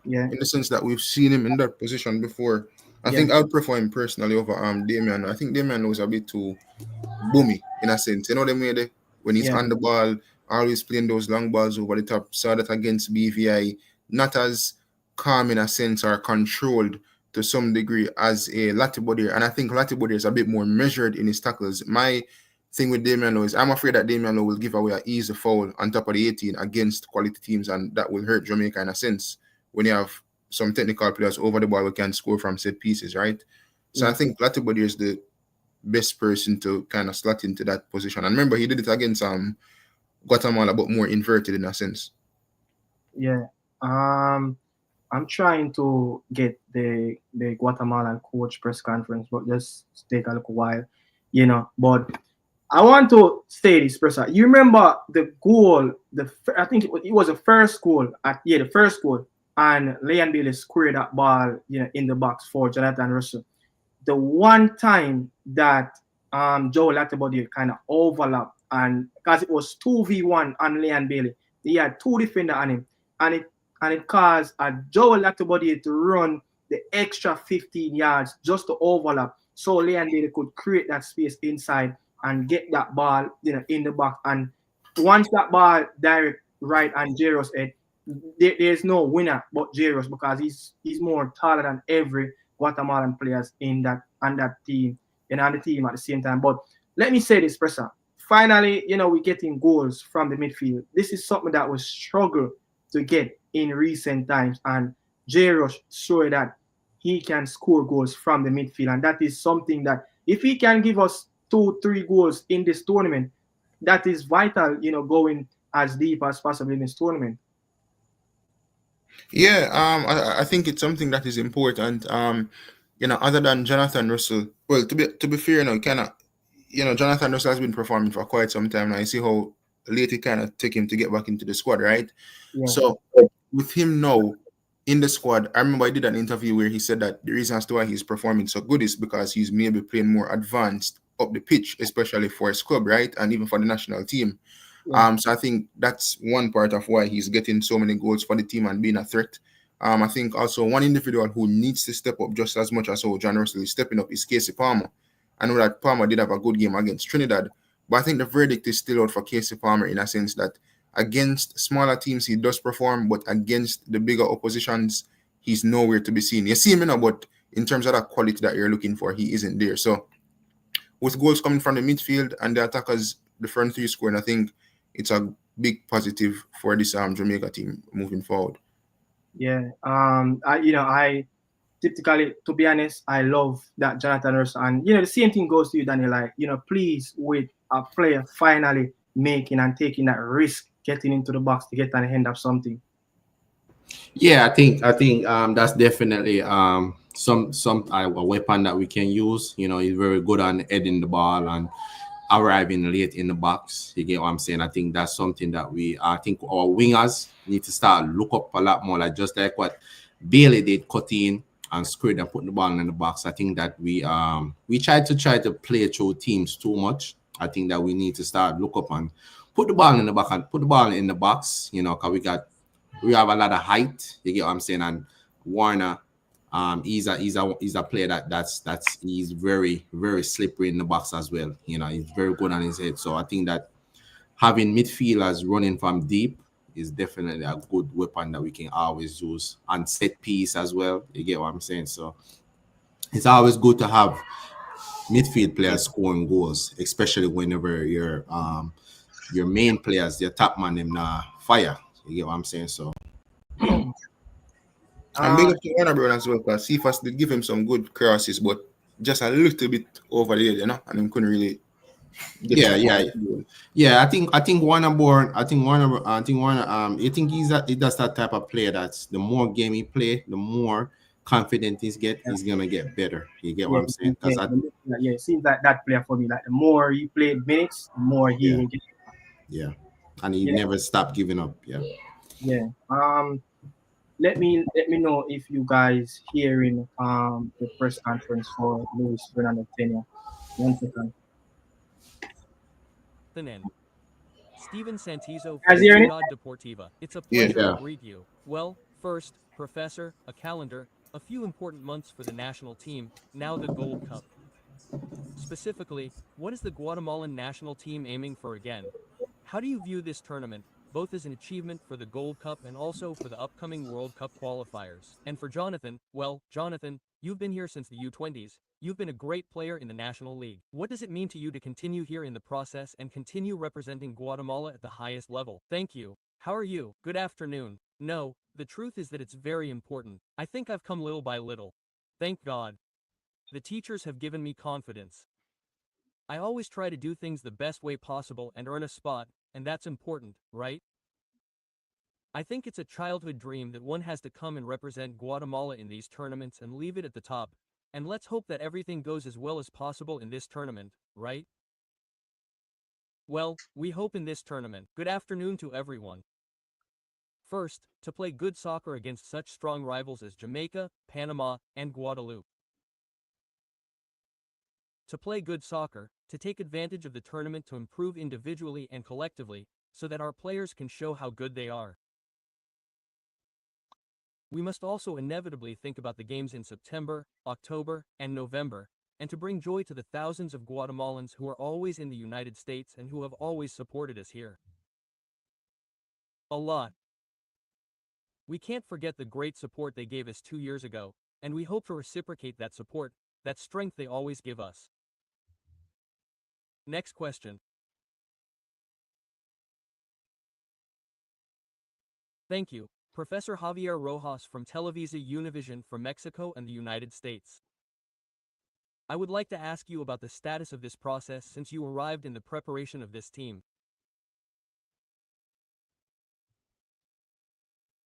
Yeah, in the sense that we've seen him in that position before. I yeah, think I would prefer him personally over Damian. I think Damian was a bit too boomy in a sense. You know what I mean? When he's yeah, on the ball, always playing those long balls over the top. Saw that against BVI, not as calm in a sense or controlled to some degree as a Latibodier. And I think Latibodier is a bit more measured in his tackles. My thing with Damian Lowe is I'm afraid that Damian Lowe will give away an easy foul on top of the 18 against quality teams, and that will hurt Jamaica in a sense when you have some technical players over the ball who can score from set pieces, right? So I yeah, think Latibodier is the best person to kind of slot into that position. And remember, he did it against Guatemala, but more inverted in a sense. yeah. I'm trying to get the Guatemalan coach press conference, but just take a little while, But I want to say this, Professor. You remember the goal? I think it was the first goal the first goal, and Leon Bailey squared that ball, in the box for Jonathan Russell. The one time that Joe Latibody kind of overlapped, and because it was 2v1 on Leon Bailey, he had two defenders on him, and it caused Joe Latibody to run the extra 15 yards just to overlap, so Leon Bailey could create that space inside and get that ball, in the box. And once that ball direct right on Jairus' head, there's no winner but Jairus, because he's more taller than every Guatemalan players in that on that team and on the team at the same time. But let me say this, Presser. Finally, we're getting goals from the midfield. This is something that was struggle to get in recent times, and Jairus showed that he can score goals from the midfield, and that is something that if he can give us 2-3 goals in this tournament, that is vital, going as deep as possible in this tournament. Yeah, I think it's something that is important. Other than Jonathan Russell, well, to be fair, Jonathan Russell has been performing for quite some time now. I see how late it kind of took him to get back into the squad, right? Yeah. So with him now in the squad, I remember I did an interview where he said that the reason as to why he's performing so good is because he's maybe playing more advanced up the pitch, especially for his club, right? And even for the national team. Yeah. So I think that's one part of why he's getting so many goals for the team and being a threat. I think also one individual who needs to step up just as much as how John Russell is stepping up is Casey Palmer. I know that Palmer did have a good game against Trinidad, but I think the verdict is still out for Casey Palmer in a sense that against smaller teams he does perform, but against the bigger oppositions, he's nowhere to be seen. You see him, but in terms of that quality that you're looking for, he isn't there. So with goals coming from the midfield and the attackers, the front three scoring, I think it's a big positive for this Jamaica team moving forward. Yeah. I typically, to be honest, I love that Jonathan Russell, and the same thing goes to you, Daniel. Like, please, with a player finally making and taking that risk, getting into the box to get an end of something. Yeah, I think that's definitely some a weapon that we can use. He's very good on heading the ball and arriving late in the box. You get what I'm saying? I think that's something that I think our wingers need to start look up a lot more, like just like what Bailey did, cut in and squared and put the ball in the box. I think that we try to play through teams too much. I think that we need to start look up and put the ball in the back and put the ball in the box, because we have a lot of height. You get what I'm saying? And Warner, he's a player he's very, very slippery in the box as well. He's very good on his head. So I think that having midfielders running from deep is definitely a good weapon that we can always use, and set piece as well. You get what I'm saying? So it's always good to have midfield players scoring goals, especially whenever your main players, your top man, them fire. You get what I'm saying? So And big up to Warner Brown as well, because Cephas did give him some good crosses, but just a little bit over the head, and he couldn't really get Yeah. I think Warner Bourne. I think Warner. You think he does that type of player. That's the more game he play, the more confident he's gonna get better. You get what I'm saying? It seems like that player for me. Like the more he played minutes, the more he will get. Yeah, and he never stopped giving up. Yeah. Yeah. Let me know if you guys hearing the press conference for Luis Fernando Tena. 1 second. Jonathan and Steven Santizo Guys from hearing it? Ciudad Deportiva. It's a Yeah. pleasure Yeah. to greet you. Well, first, Professor, a calendar, a few important months for the national team, now the Gold Cup. Specifically, what is the Guatemalan national team aiming for again? How do you view this tournament, both as an achievement for the Gold Cup and also for the upcoming World Cup qualifiers? And for Jonathan, well, Jonathan, you've been here since the U20s. You've been a great player in the National League. What does it mean to you to continue here in the process and continue representing Guatemala at the highest level? Thank you. How are you? Good afternoon. No, the truth is that it's very important. I think I've come little by little. Thank God. The teachers have given me confidence. I always try to do things the best way possible and earn a spot, and that's important, right? I think it's a childhood dream that one has to come and represent Guatemala in these tournaments and leave it at the top. And let's hope that everything goes as well as possible in this tournament, right? Well, we hope in this tournament. Good afternoon to everyone. First, to play good soccer against such strong rivals as Jamaica, Panama, and Guadeloupe. To play good soccer, to take advantage of the tournament to improve individually and collectively, so that our players can show how good they are. We must also inevitably think about the games in September, October, and November, and to bring joy to the thousands of Guatemalans who are always in the United States and who have always supported us here. A lot. We can't forget the great support they gave us 2 years ago, and we hope to reciprocate that support, that strength they always give us. Next question. Thank you, Professor Javier Rojas from Televisa Univision from Mexico and the United States. I would like to ask you about the status of this process since you arrived in the preparation of this team.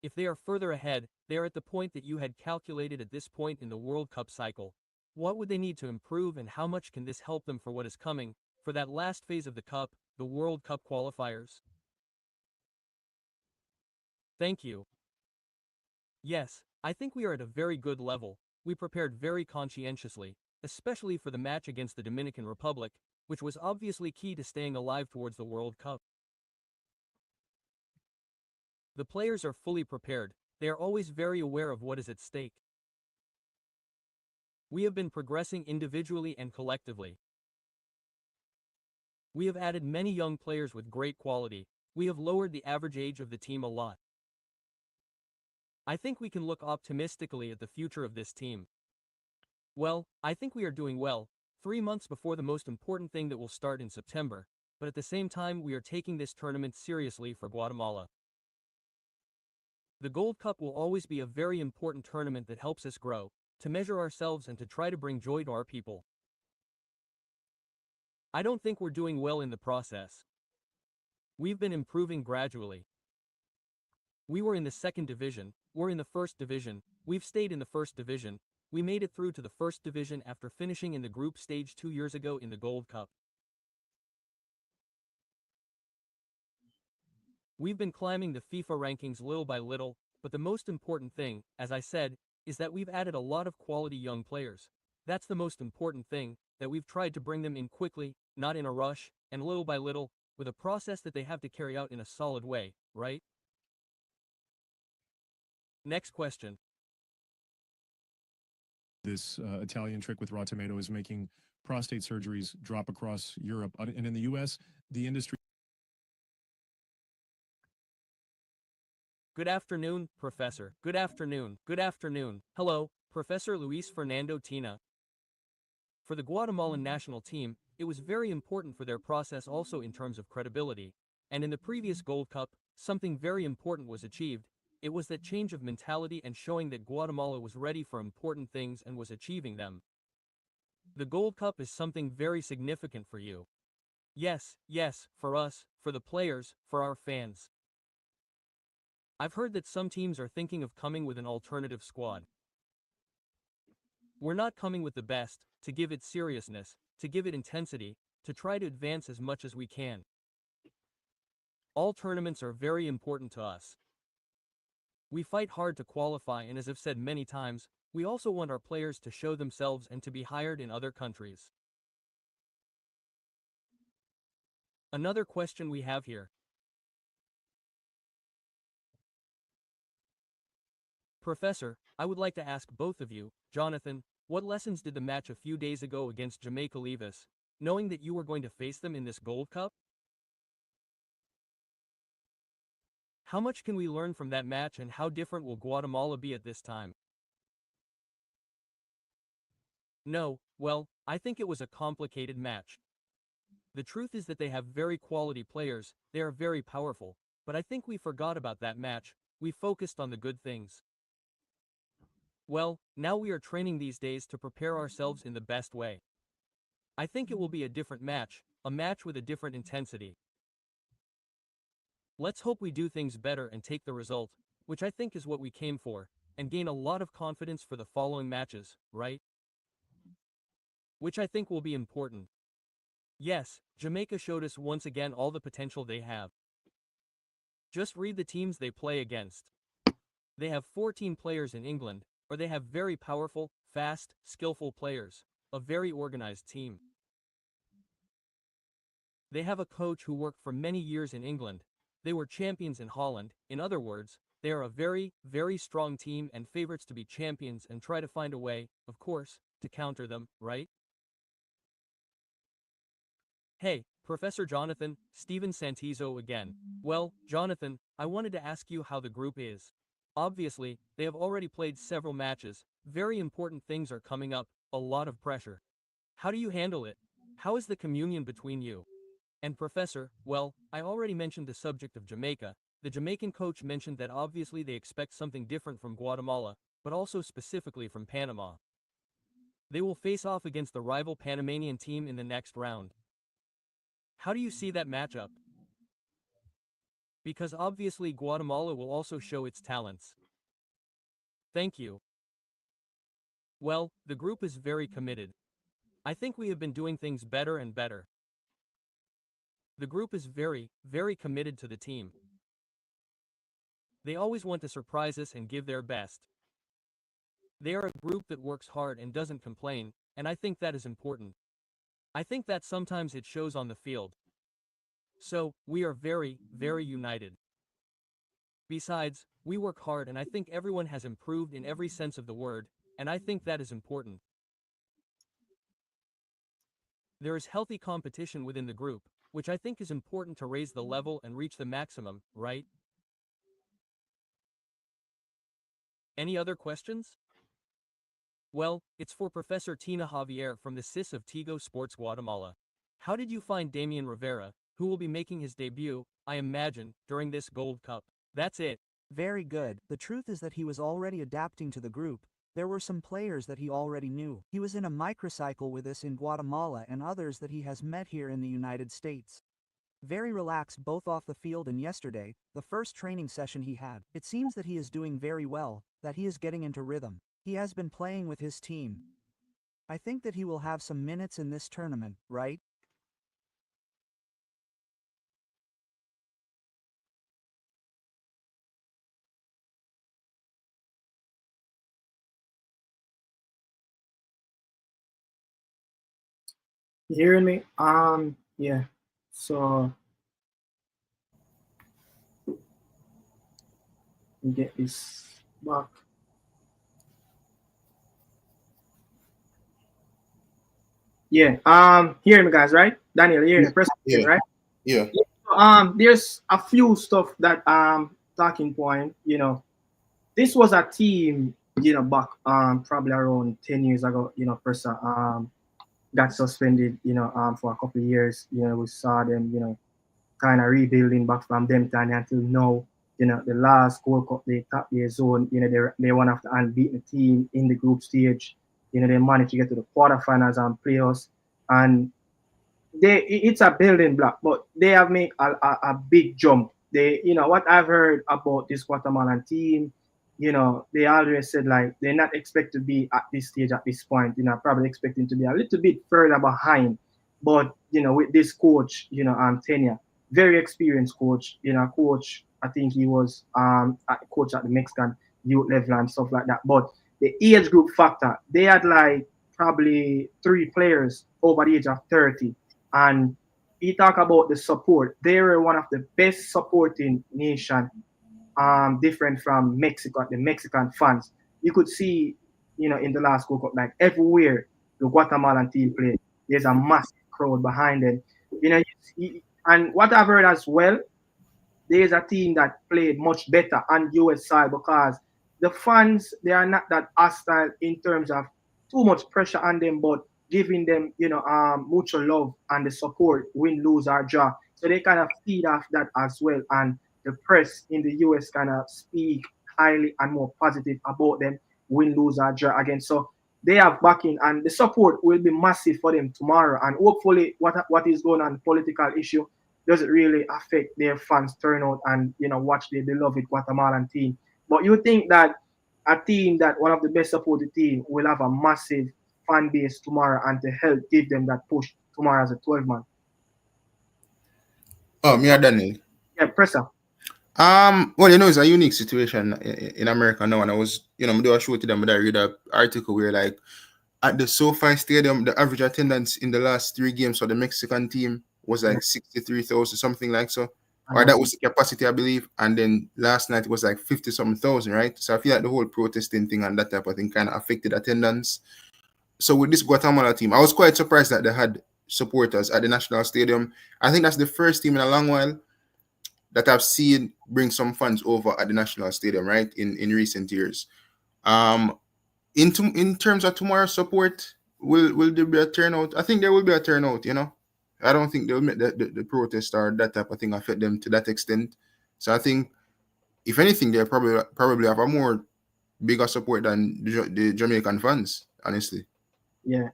If they are further ahead, they are at the point that you had calculated at this point in the World Cup cycle. What would they need to improve and how much can this help them for what is coming, for that last phase of the Cup, the World Cup qualifiers? Thank you. Yes, I think we are at a very good level. We prepared very conscientiously, especially for the match against the Dominican Republic, which was obviously key to staying alive towards the World Cup. The players are fully prepared, they are always very aware of what is at stake. We have been progressing individually and collectively. We have added many young players with great quality. We have lowered the average age of the team a lot. I think we can look optimistically at the future of this team. Well, I think we are doing well, 3 months before the most important thing that will start in September, but at the same time we are taking this tournament seriously for Guatemala. The Gold Cup will always be a very important tournament that helps us grow, to measure ourselves and to try to bring joy to our people. I don't think we're doing well in the process. We've been improving gradually. We were in the second division, we're in the first division, we've stayed in the first division, we made it through to the first division after finishing in the group stage 2 years ago in the Gold Cup. We've been climbing the FIFA rankings little by little, but the most important thing, as I said, is that we've added a lot of quality young players. That's the most important thing, that we've tried to bring them in quickly, not in a rush, and little by little, with a process that they have to carry out in a solid way, right? Next question. This Italian trick with raw tomato is making prostate surgeries drop across Europe. And in the US, the industry. Good afternoon, Professor. Good afternoon. Good afternoon. Hello, Professor Luis Fernando Tina. For the Guatemalan national team, it was very important for their process also in terms of credibility. And in the previous Gold Cup, something very important was achieved. It was that change of mentality and showing that Guatemala was ready for important things and was achieving them. The Gold Cup is something very significant for you. Yes, for us, for the players, for our fans. I've heard that some teams are thinking of coming with an alternative squad. We're not coming with the best, to give it seriousness, to give it intensity, to try to advance as much as we can. All tournaments are very important to us. We fight hard to qualify, and as I've said many times, we also want our players to show themselves and to be hired in other countries. Another question we have here. Professor, I would like to ask both of you, Jonathan, what lessons did the match a few days ago against Jamaica leave us, knowing that you were going to face them in this Gold Cup? How much can we learn from that match and how different will Guatemala be at this time? No, well, I think it was a complicated match. The truth is that they have very quality players, they are very powerful, but I think we forgot about that match, we focused on the good things. Well, now we are training these days to prepare ourselves in the best way. I think it will be a different match, a match with a different intensity. Let's hope we do things better and take the result, which I think is what we came for, and gain a lot of confidence for the following matches, right? Which I think will be important. Yes, Jamaica showed us once again all the potential they have. Just read the teams they play against. They have 14 players in England, or they have very powerful, fast, skillful players, a very organized team. They have a coach who worked for many years in England. They were champions in Holland. In other words, they are a very, very strong team and favorites to be champions and try to find a way, of course, to counter them, right? Hey, Professor Jonathan, Steven Santizo again. Well, Jonathan, I wanted to ask you how the group is. Obviously, they have already played several matches, very important things are coming up, a lot of pressure. How do you handle it? How is the communion between you? And Professor, well, I already mentioned the subject of Jamaica. The Jamaican coach mentioned that obviously they expect something different from Guatemala, but also specifically from Panama. They will face off against the rival Panamanian team in the next round. How do you see that matchup? Because obviously Guatemala will also show its talents. Thank you. Well, the group is very committed. I think we have been doing things better and better. The group is very, very committed to the team. They always want to surprise us and give their best. They are a group that works hard and doesn't complain, and I think that is important. I think that sometimes it shows on the field. So, we are very, very united. Besides, we work hard and I think everyone has improved in every sense of the word, and I think that is important. There is healthy competition within the group, which I think is important to raise the level and reach the maximum, right? Any other questions? Well, it's for Professor Tina Javier from the CIS of Tigo Sports Guatemala. How did you find Damian Rivera, who will be making his debut, I imagine, during this Gold Cup? That's it. Very good. The truth is that he was already adapting to the group. There were some players that he already knew. He was in a microcycle with us in Guatemala and others that he has met here in the United States. Very relaxed both off the field and yesterday, the first training session he had. It seems that he is doing very well, that he is getting into rhythm. He has been playing with his team. I think that he will have some minutes in this tournament, right? You hearing me? Yeah. So get this back. Yeah. Hearing me, guys, right? Daniel, you hearing the press, Yeah. right? Yeah. There's a few stuff that talking point. This was a team, back probably around 10 years ago. Persa got suspended, for a couple of years. We saw them, kind of rebuilding back from them time until now. The last Gold Cup, they top their zone. They're one of the unbeaten team in the group stage. They managed to get to the quarterfinals and playoffs, and it's a building block, but they have made a big jump. What I've heard about this Guatemalan team, they always said like they're not expected to be at this stage at this point. Probably expecting to be a little bit further behind. But with this coach, tenure, very experienced coach. Coach, I think he was a coach at the Mexican youth level and stuff like that. But the age group factor, they had like probably 3 players over the age of 30. And he talk about the support. They were one of the best supporting nation, different from Mexico, the Mexican fans. You could see, in the last World Cup, like everywhere the Guatemalan team played, there's a massive crowd behind them. And what I've heard as well, there's a team that played much better on US side because the fans they are not that hostile in terms of too much pressure on them, but giving them much love and the support, win, lose or draw. So they kind of feed off that as well, and the press in the US kind of speak highly and more positive about them, win, lose or draw again. So they have backing, and the support will be massive for them tomorrow. And hopefully, what is going on political issue doesn't really affect their fans turnout and watch their beloved Guatemalan team. But you think that a team that one of the best supported team will have a massive fan base tomorrow and to help give them that push tomorrow as a 12-man? Oh, me and Daniel. Yeah, presser. Well, it's a unique situation in America now, and I was, I do a show to them, but I read an article where, like, at the SoFi Stadium, the average attendance in the last 3 games for the Mexican team was like 63,000, something like so. Or that was the capacity, I believe. And then last night it was like 50-something thousand, right? So I feel like the whole protesting thing and that type of thing kind of affected attendance. So with this Guatemala team, I was quite surprised that they had supporters at the national stadium. I think that's the first team in a long while that I've seen bring some fans over at the national stadium, right? In recent years. In terms of tomorrow's support, will there be a turnout? I think there will be a turnout, I don't think they'll make the protest or that type of thing affect them to that extent. So I think, if anything, they probably have a more bigger support than the Jamaican fans, honestly. Yeah.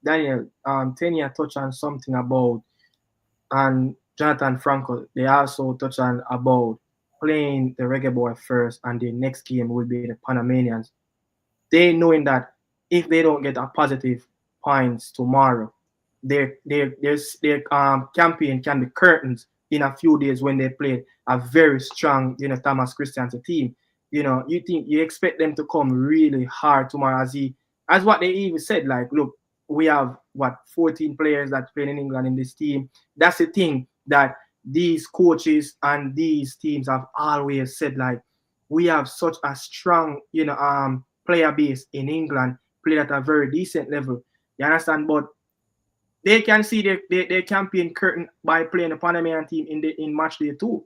Daniel, Tenya touched on something about, and Jonathan Franco, they also touched on about playing the Reggae Boy first, and the next game will be the Panamanians. They knowing that if they don't get a positive points tomorrow, their campaign can be curtains in a few days when they play a very strong, Thomas Christiansen team. You expect them to come really hard tomorrow, as what they even said, like, look, we have 14 players that play in England in this team. That's the thing that these coaches and these teams have always said, like, we have such a strong, player base in England, play at a very decent level. You understand? But they can see their campaign curtain by playing the Panamanian team in match day 2.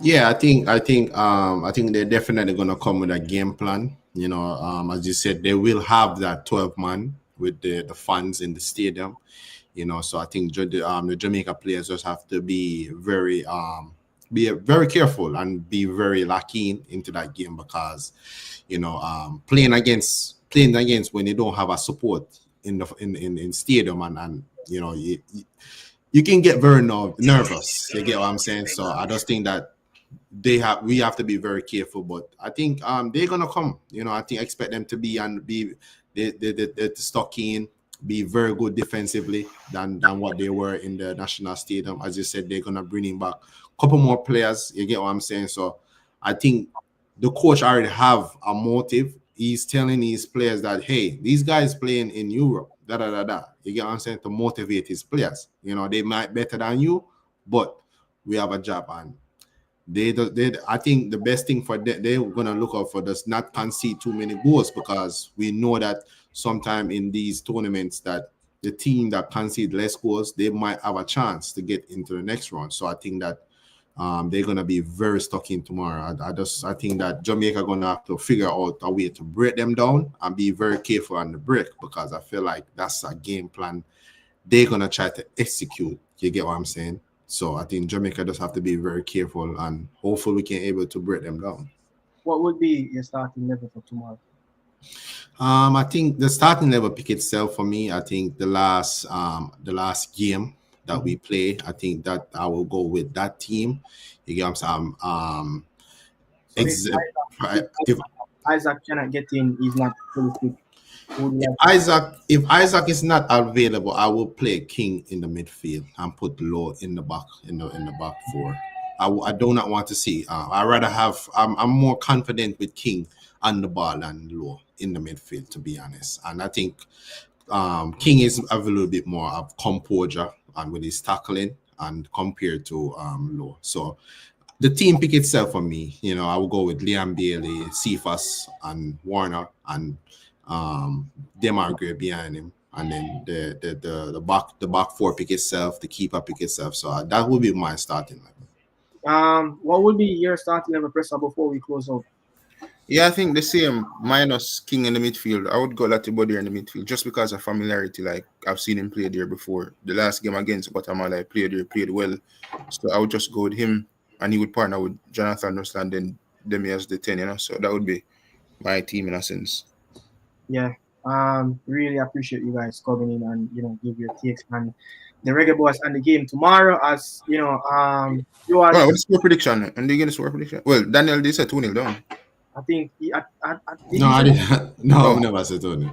Yeah, I think they're definitely gonna come with a game plan. As you said, they will have that 12-man with the fans in the stadium. So I think the Jamaica players just have to be very careful and be very lucky into that game, because playing against when you don't have a support in stadium, and you can get very nervous. You get what I'm saying? So I just think that we have to be very careful, but I think they're gonna come. I expect them to be the stock in, be very good defensively than what they were in the national stadium. As you said, they're gonna bring in back a couple more players. You get what I'm saying? So I think the coach already have a motive. He's telling his players that, hey, these guys playing in Europe, da da da da. You get what I'm saying? To motivate his players. They might be better than you, but we have a job, and I think the best thing for them, they're gonna look out for does not concede too many goals, because we know that sometime in these tournaments that the team that concede less goals, they might have a chance to get into the next round. So I think that they're gonna be very stuck in tomorrow. I think that Jamaica gonna have to figure out a way to break them down and be very careful on the break, because I feel like that's a game plan they're gonna try to execute. You get what I'm saying? So I think Jamaica just have to be very careful, and hopefully we can able to break them down. What would be your starting level for tomorrow? I think the starting level pick itself for me. I think the last game that we play, I think that I will go with that team. You get what I'm saying? If Isaac cannot get in, he's not fully fit. If Isaac is not available, I will play King in the midfield and put Low in the back in the back 4. I do not want to see. I rather have. I'm more confident with King on the ball and Low in the midfield, to be honest. And I think King is have a little bit more of composure and with his tackling and compared to Low. So the team pick itself for me. I will go with Liam Bailey, Cephas, and Warner, and Demargre behind him, and then the back four pick itself, the keeper pick itself. So that would be my starting lineup. What would be your starting level presser before we close out? Yeah, I think the same minus King in the midfield. I would go Latibody in the midfield just because of familiarity. Like I've seen him play there before. The last game against Guatemala, I played there, played well. So I would just go with him, and he would partner with Jonathan Russell and then Demi as the 10. So that would be my team in a sense. Yeah. Really appreciate you guys coming in and give your takes on the Reggae Boys and the game tomorrow. As you are. What's the score prediction? And they get the score prediction. Well, Daniel, they said 2-0 down. I think. No, I didn't. No, I never said 2-0.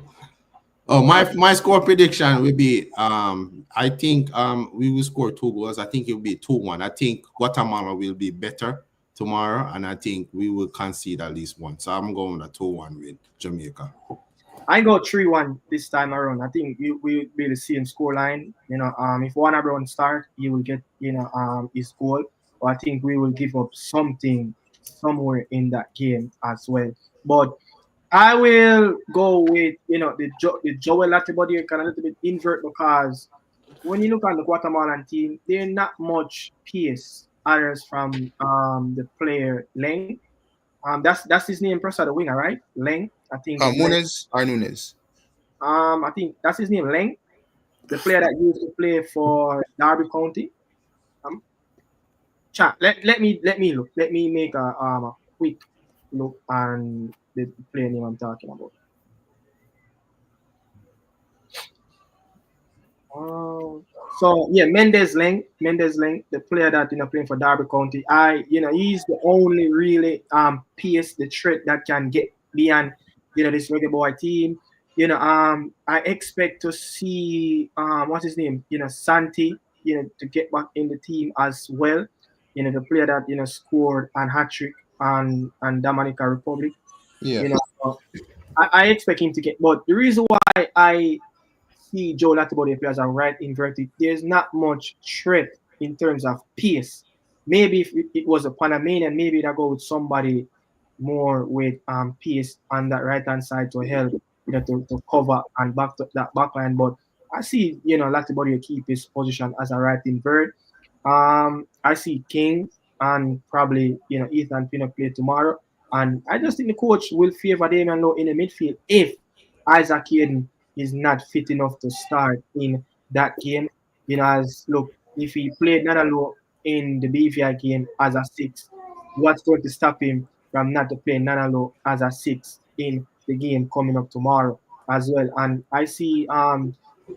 Oh, my score prediction will be I think we will score 2 goals. I think it will be 2-1. I think Guatemala will be better tomorrow, and I think we will concede at least one. So I'm going with a 2-1 with Jamaica. I go 3-1 this time around. I think we will be the same score line. If one Brown start, he will get his goal. But I think we will give up something somewhere in that game as well. But I will go with the Joel Latibody kind of a little bit invert, because when you look at the Guatemalan team, they're not much pace others from the player Leng. That's his name, Pressa, the winger, right? Leng, I think. Munez or Nunez? I think that's his name, Leng, the player that used to play for Derby County. Chat. Let me look. Let me make a quick look on the player name I'm talking about. So yeah, Mendes Leng, the player that playing for Derby County. He's the only really PS the threat that can get beyond this Reggae Boy team. I expect to see what's his name, Santi, to get back in the team as well. The player that scored an hat-trick on Dominica Republic. Yeah. I expect him to get, but the reason why I see Joe Latibody play as a right inverted, there's not much threat in terms of pace. Maybe if it was a Panamanian, maybe that go with somebody more with pace on that right hand side to help to cover and back to that back line. But I see Latibody keep his position as a right invert. I see King and probably Ethan Pino play tomorrow. And I just think the coach will favor Damian Lowe in the midfield if Isaac Hayden is not fit enough to start in that game. Look, if he played Nanalo in the BVI game as a 6, what's going to stop him from not to play Nanalo as a 6 in the game coming up tomorrow as well? And I see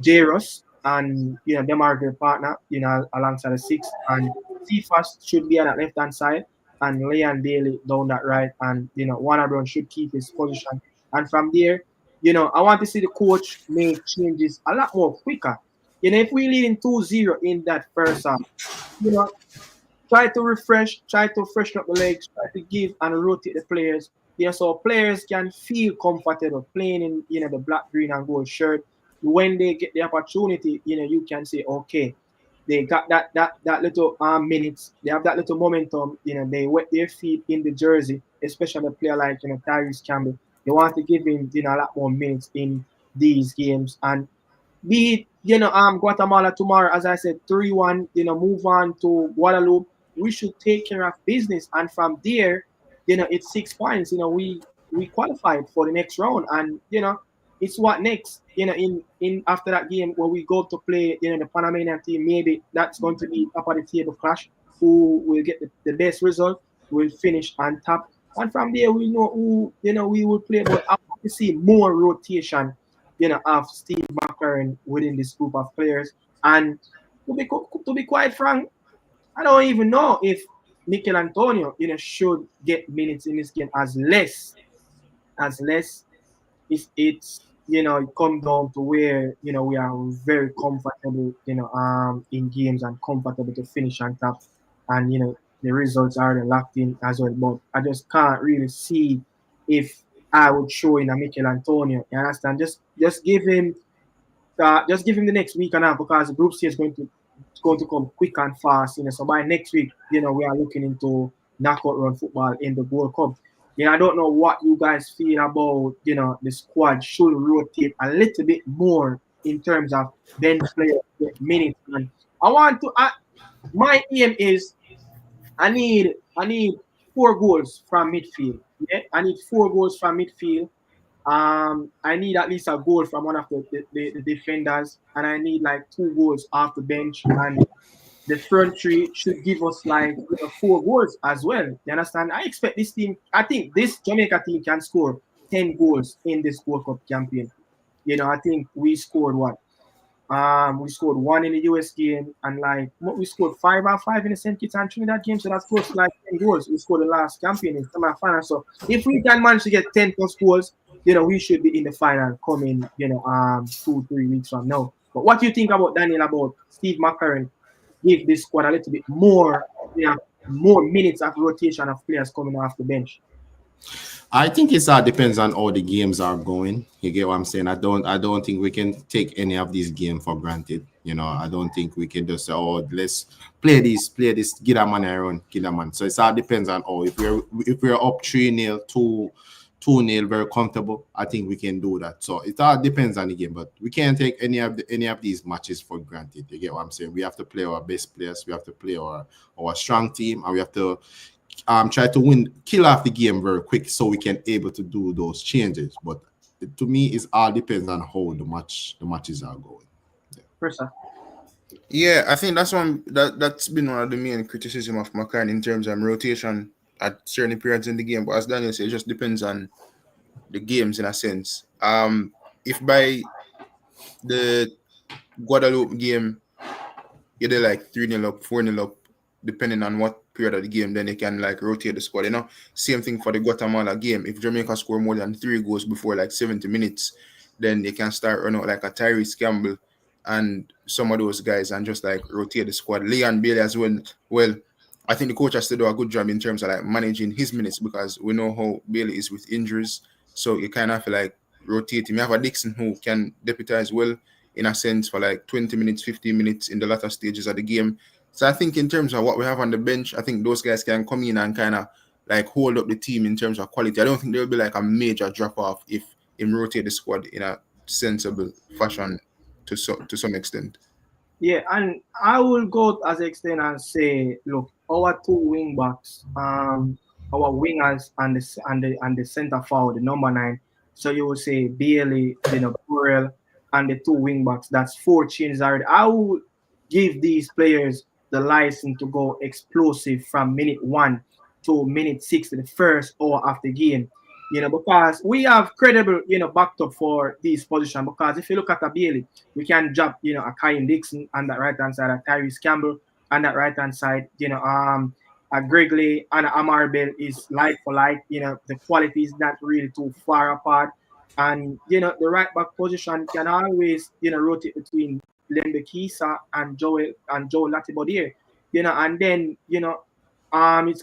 Jairus and them are their partner, alongside the 6, and Cephas should be on that left hand side, and Leon Bailey down that right, and Warner Brown should keep his position. And from there, I want to see the coach make changes a lot more quicker. If we leading 2-0 in that first half, try to refresh, try to freshen up the legs, try to give and rotate the players, so players can feel comfortable playing in the black, green, and gold shirt. When they get the opportunity, you can say, okay, they got that little minutes, they have that little momentum, they wet their feet in the jersey, especially a player like Tyrese Campbell. They want to give him a lot more minutes in these games. And be it, Guatemala tomorrow, as I said, 3-1, move on to Guadalupe. We should take care of business. And from there, it's 6 points. We qualified for the next round. And, it's what next, in after that game when we go to play, the Panamanian team, maybe that's going to be top of the table clash. Who will get the best result will finish on top. And from there, we know who, we will play. But I want to see more rotation of Steve McLaren within this group of players. And to be quite frank, I don't even know if Mikel Antonio, should get minutes in this game as less if it's it come down to where we are very comfortable in games and comfortable to finish on top, and the results are locked in as well. But I just can't really see if I would show in a Mikel Antonio. You understand? Just give him just give him the next week and a half because the group stage is going to come quick and fast. So by next week, we are looking into knockout round football in the World Cup. I don't know what you guys feel about, the squad should rotate a little bit more in terms of bench players get minutes. And my aim is I need 4 goals from midfield. Yeah, I need 4 goals from midfield. I need at least a goal from one of the defenders, and I need like 2 goals off the bench. And the front three should give us like 4 goals as well. You understand? I expect this team. I think this Jamaica team can score 10 goals in this World Cup campaign. I think we scored what? We scored 1 in the US game, and like we scored 5 out of 5 in the St. Kitts and Trinidad game. So that's close to like 10 goals. We scored the last campaign in semi-final. So if we can manage to get 10 plus goals, we should be in the final coming, 2-3 weeks from now. But what do you think about Daniel, about Steve McLaren give this squad a little bit more, more minutes of rotation of players coming off the bench? I think it depends on how the games are going. You get what I'm saying? I don't think we can take any of these games for granted. I don't think we can just say, oh, let's play this, get a man and run, kill a man. So it all depends on if we're up 3-0, 2-0, very comfortable. I think we can do that. So it all depends on the game, but we can't take any of these matches for granted. You get what I'm saying? We have to play our best players, we have to play our strong team, and we have to try to kill off the game very quick so we can able to do those changes. But to me, it all depends on how the matches are going. Yeah, I think that's been one of the main criticism of McLaren in terms of rotation at certain periods in the game. But as Daniel said, it just depends on the games in a sense. If by the Guadeloupe game you're like 3-0 up, 4-0 up, depending on what period of the game, then they can like rotate the squad. Same thing for the Guatemala game. If Jamaica score more than 3 goals before like 70 minutes, then they can start running out like a Tyrese Campbell and some of those guys and just like rotate the squad. Leon Bailey as well. Well, I think the coach has to do a good job in terms of like managing his minutes because we know how Bailey is with injuries. So you kind of feel like rotate him. You have a Dixon who can deputize well in a sense for like 20 minutes, 15 minutes in the latter stages of the game. So I think in terms of what we have on the bench, I think those guys can come in and kind of like hold up the team in terms of quality. I don't think there'll be like a major drop off if him rotate the squad in a sensible fashion to some extent. Yeah, and I will go as an extent and say, look, our 2 wing backs, our wingers and the center forward, the number 9. So you will say Bailey, Burrell, and the 2 wing backs. That's 4 changes already. I will give these players the license to go explosive from minute 1 to minute 6 in the first hour of the game. Because we have credible, backed up for this position. Because if you look at a Bailey, we can drop, a Kyle Dixon on that right hand side, a Tyrese Campbell on that right hand side, a Gregley and a Amarbell is like for like, the quality is not really too far apart. And the right back position can always, rotate between Lembe Kisa and Joe Latibodier, and then, it's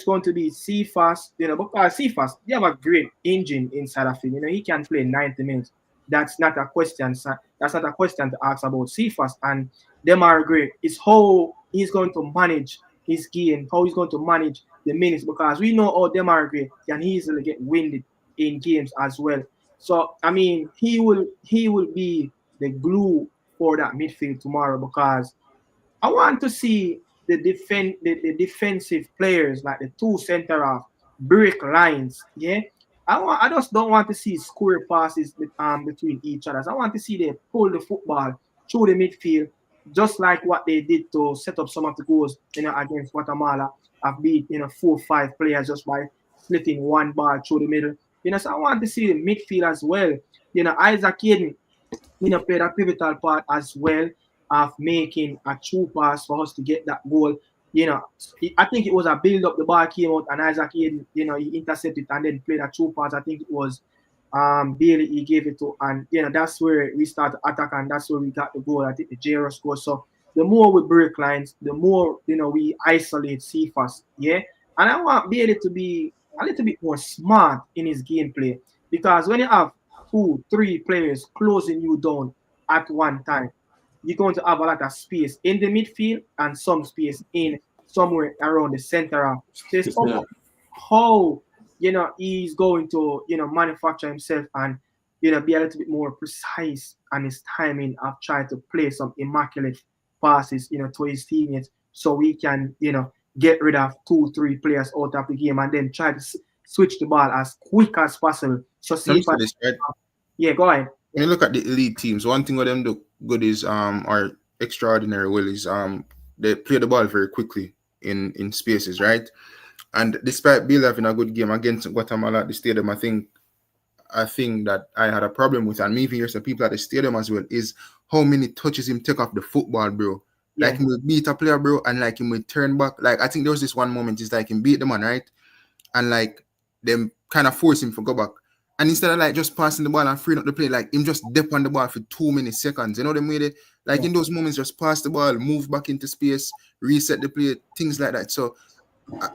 going to be Cephas, because Cephas, they have a great engine inside of him. He can play 90 minutes. That's not a question. That's not a question to ask about Cephas, and them are great. It's how he's going to manage his game, how he's going to manage the minutes, because we know how them are great can easily get winded in games as well. So I mean, he will be the glue for that midfield tomorrow, because I want to see the defensive players, like the 2 center half break lines. Yeah, I just don't want to see square passes between each other. I want to see them pull the football through the midfield, just like what they did to set up some of the goals, against Guatemala. I've beat 4 or 5 players just by splitting one ball through the middle. So I want to see the midfield as well. Isaac Hayden, played a pivotal part as well of making a true pass for us to get that goal. I think it was a build up. The ball came out and Isaac Hayden, he intercepted and then played a true pass. I think it was Bailey he gave it to, and that's where we start to attack, and that's where we got the goal. I think the J score. So the more we break lines, the more we isolate Cephas. Yeah, and I want Bailey to be a little bit more smart in his gameplay, because when you have 2, 3 players closing you down, at one time. You're going to have a lot of space in the midfield and some space in somewhere around the center of space. Yeah. How he's going to manufacture himself and be a little bit more precise on his timing of trying to play some immaculate passes to his teammates so we can get rid of 2-3 players out of the game and then try to switch the ball as quick as possible. So Let see me if say this, right? yeah, go ahead. When you look at the elite teams, one thing with them do good is or extraordinary well is they play the ball very quickly in spaces, right? And despite Bill having a good game against Guatemala at the stadium, I think that I had a problem with, and maybe here's some people at the stadium as well, is how many touches him take off the football, bro. Like Yeah. he will beat a player, bro, and like he will turn back. Like I think there was this one moment, it's like him beat the man, right? And like them kind of force him to go back. And instead of like just passing the ball and freeing up the play, like him just dip on the ball for 2 minutes, seconds. You know them way they like Yeah. in those moments, just pass the ball, move back into space, reset the play, things like that. So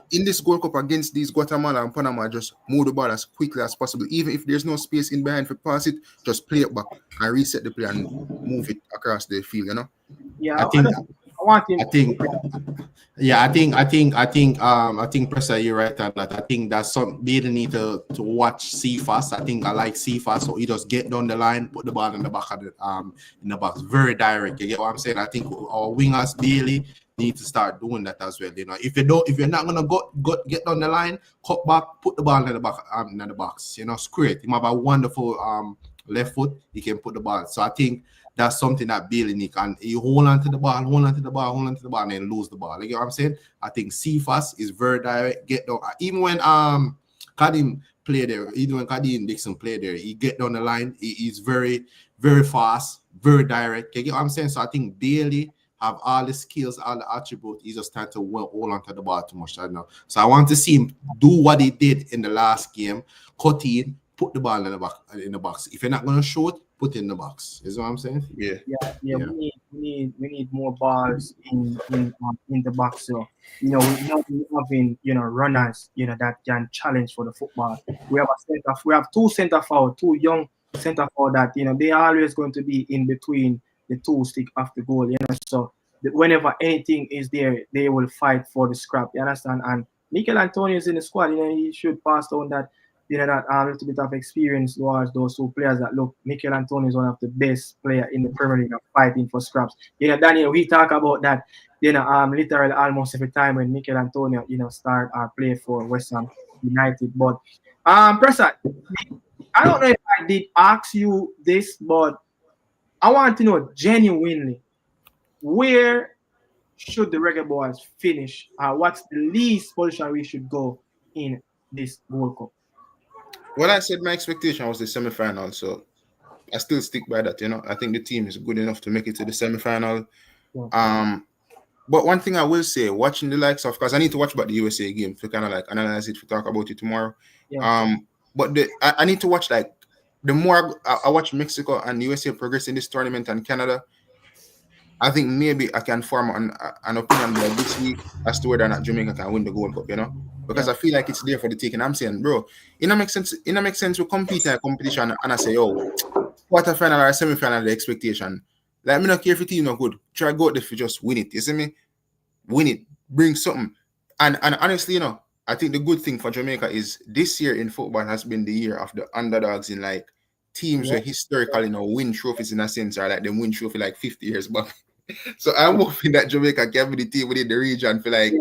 in this Gold Cup against these Guatemala and Panama, just move the ball as quickly as possible. Even if there's no space in behind for pass it, just play it back and reset the play and move it across the field, you know? Yeah, I think I want him. I think yeah, I think Pressa, you're right on that. I think that's some they need to watch CFAS. I think I like CFAS, so he just get down the line, put the ball in the back of the in the box. Very direct. You get what I'm saying? I think our wingers Bailey need to start doing that as well. You know, if you're not gonna go get down the line, cut back, put the ball in the back in the box. You know, screw it. He have a wonderful left foot, he can put the ball. So I think that's something that Bailey need. And you hold on to the ball, and then lose the ball. You know what I'm saying? I think CFAS is very direct, get down. Even when Kadim played there, even when Kadim Dixon played there, he get down the line, he's very, very fast, very direct. You get what I'm saying? So I think Bailey have all the skills, all the attributes. He's just trying to hold on to the ball too much right now. So I want to see him do what he did in the last game, cut in, put the ball in the box. If you're not gonna shoot, put it in the box. Is what I'm saying? Yeah. Yeah. We need more balls in the box. So we not having runners that can challenge for the football. We have two center forward, two young center forward that they are always going to be in between the two stick of the goal. So whenever anything is there, they will fight for the scrap. You understand? And Mikel Antonio is in the squad. He should pass on that. That a little bit of experience towards those two players that look. Mikel Antonio is one of the best player in the Premier League of fighting for scraps. Daniel, we talk about that. Literally almost every time when Mikel Antonio, start play for West Ham United. But Prasad, I don't know if I did ask you this, but I want to know genuinely where should the Reggae Boys finish? What's the least position we should go in this World Cup? Well, I said my expectation was the semi-final, so I still stick by that. I think the team is good enough to make it to the semi-final. But one thing I will say, watching the likes of, because I need to watch about the USA game to kind of like analyze it, to talk about it tomorrow. Yeah. But I need to watch, like, the more I watch Mexico and USA progress in this tournament and Canada, I think maybe I can form an opinion by this week as to whether or not Jamaica can win the Gold Cup, because I feel like it's there for the taking. I'm saying, bro, it don't make sense. It don't make sense to compete in a competition and I say, oh, quarterfinal or semi-final, the expectation. Like, me not care if the team not good. Try go out there if you just win it. You see me? Win it. Bring something. And honestly, I think the good thing for Jamaica is this year in football has been the year of the underdogs in like teams where historically win trophies in a sense, or like them win trophy like 50 years back. So I'm hoping that Jamaica can be the team within the region for like,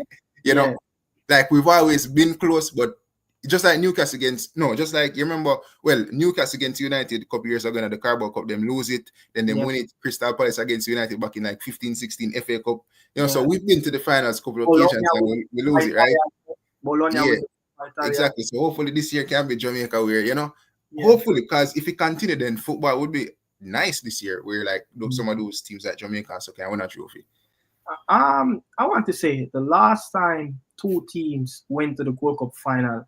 like we've always been close, but just like Newcastle just like you remember, Newcastle against United a couple years ago in the Carabao Cup, them lose it, then they win it. Crystal Palace against United back in like 15-16 FA Cup. So we've been to the finals a couple of occasions and we lose it, right? Bologna exactly. So hopefully this year can be Jamaica where, hopefully, because if it continue, then football would be nice this year, where like some of those teams like Jamaica so can win a trophy. I want to say the last time two teams went to the World Cup final,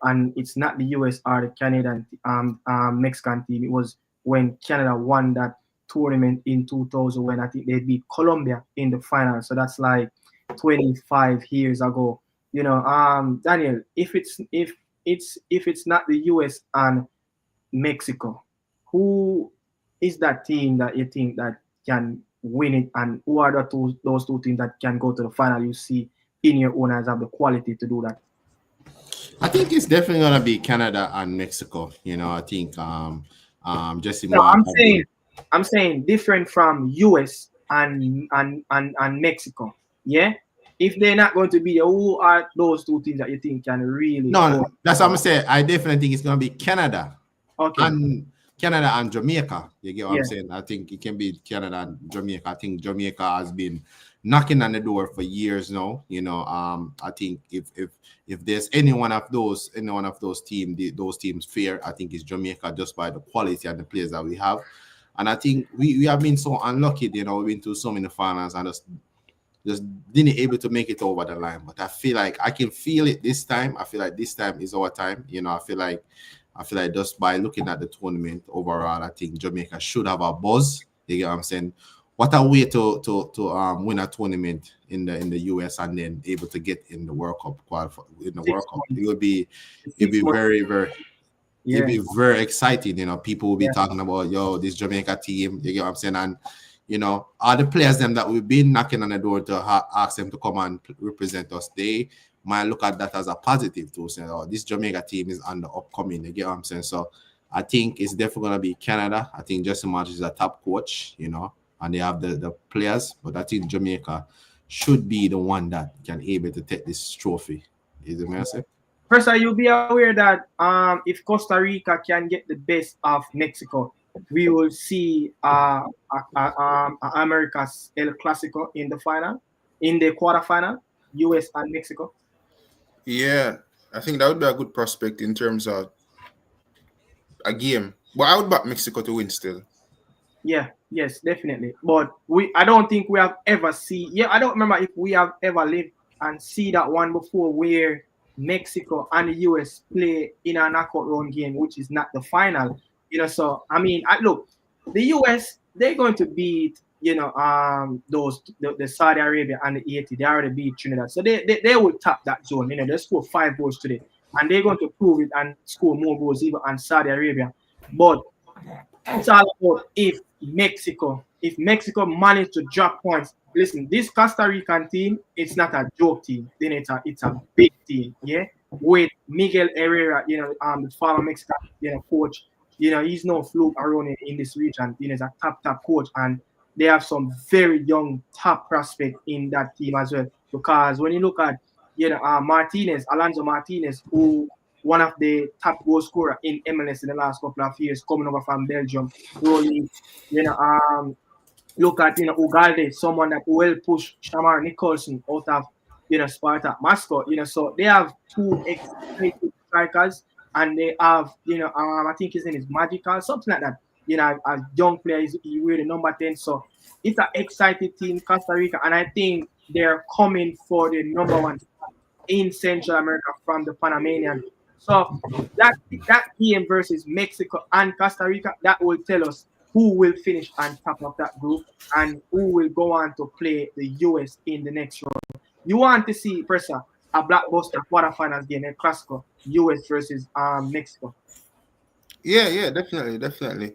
and it's not the US or the Canadian Mexican team. It was when Canada won that tournament in 2000 when I think they beat Colombia in the final. So that's like 25 years ago. Daniel, if it's not the US and Mexico, who is that team that you think that can win it, and who are those two teams that can go to the final? You see in your own eyes have the quality to do that. I think it's definitely gonna be Canada and Mexico. I think Jesse No, Mark I'm saying different from US and Mexico. Yeah, if they're not going to be there, who are those two teams that you think can really No, go? that's what I'm saying. I definitely think it's gonna be Canada. Okay. And Canada and Jamaica. You get what Yeah. I'm saying? I think it can be Canada and Jamaica. I think Jamaica has been knocking on the door for years now. I think if there's any one of those teams fair, I think it's Jamaica, just by the quality and the players that we have. And I think we have been so unlucky, we've been to so many finals and just didn't able to make it over the line. But I feel like I can feel it this time. I feel like this time is our time. I feel like just by looking at the tournament overall, I think Jamaica should have a buzz. You get what I'm saying? What a way to win a tournament in the US and then able to get in the World Cup in the World Cup. It'd be very, very it'd be very exciting. People will be talking about this Jamaica team. You get what I'm saying? And all the players them that we've been knocking on the door to ask them to come and represent us, they might look at that as a positive too, saying, this Jamaica team is on the upcoming. You get what I'm saying? So I think it's definitely going to be Canada. I think Justin March is a top coach, and they have the players, but I think Jamaica should be the one that can able to take this trophy. Is it message? First, you'll be aware that if Costa Rica can get the best of Mexico, we will see America's El Clasico in the final, in the quarterfinal, US and Mexico. Yeah, I think that would be a good prospect in terms of a game. But I would back Mexico to win still. Yeah, yes, definitely. But I don't think we have ever seen. Yeah, I don't remember if we have ever lived and see that one before where Mexico and the US play in a knockout round game, which is not the final. So I mean, look, the US, they're going to beat the Saudi Arabia and the 80. They already beat Trinidad, so they will tap that zone. They score 5 goals today, and they're going to prove it and score more goals even on Saudi Arabia. But it's all about if Mexico managed to drop points. Listen, this Costa Rican team, it's not a joke team. Then it's a big team, yeah. With Miguel Herrera, the former Mexican, coach, he's no fluke around in this region. He's a top coach, and they have some very young top prospect in that team as well. Because when you look at Alonso Martinez, who one of the top goal scorer in MLS in the last couple of years, coming over from Belgium. Really, look at Ugalde, someone that will push Shamar Nicholson out of Sparta Moscow. So they have 2 exciting strikers, and they have I think his name is Magical, something like that. A young player, he really number 10. So it's an exciting team, Costa Rica, and I think they're coming for the number 1 in Central America from the Panamanian. So that game versus Mexico and Costa Rica, that will tell us who will finish on top of that group and who will go on to play the US in the next round. You want to see, Pressa, a blockbuster quarterfinals game, a Clasico, US versus Mexico. Yeah, definitely.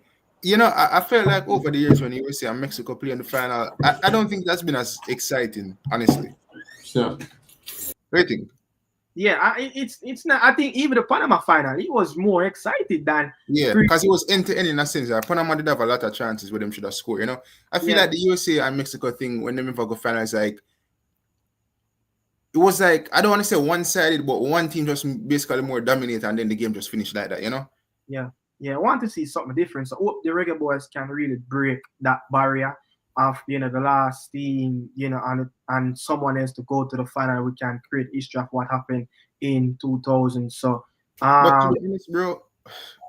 I felt like over the years when USA and Mexico play in the final, I don't think that's been as exciting, honestly. Sure. Rating. Yeah, it's not. I think even the Panama final, it was more excited than. Yeah, because it was end-to-end in a sense. Panama did have a lot of chances where them should have scored. I feel like the USA and Mexico thing, when they ever go final, is like, it was like, I don't want to say one-sided, but one team just basically more dominate, and then the game just finished like that. Yeah, I want to see something different. So hope the Reggae boys can really break that barrier of the last team, and someone else to go to the final. We can create history of what happened in 2000. So, but to be honest, bro,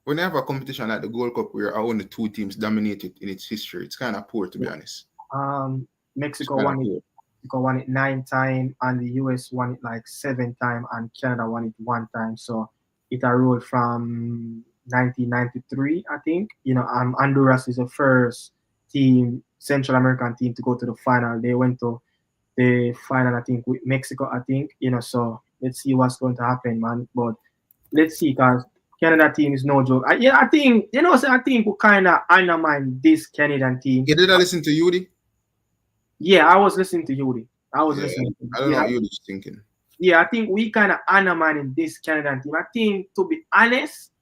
when you have a competition like the Gold Cup where only 2 teams dominated in its history, it's kind of poor, to be honest. Mexico won it 9 times, and the US won it like 7 times, and Canada won it 1 time. So it rolled from 1993, I think. Honduras is the first team, Central American team, to go to the final. They went to the final, I think, with Mexico, I think. So let's see what's going to happen, man. But let's see, because Canada team is no joke. I think so I think we kind of undermine this Canadian team. You did I listen to Yudi? Yeah, I was listening to Yudi. I was Yeah, listening. I don't know what Yudi's thinking. Yeah, I think we kind of undermining this Canadian team. I think, to be honest,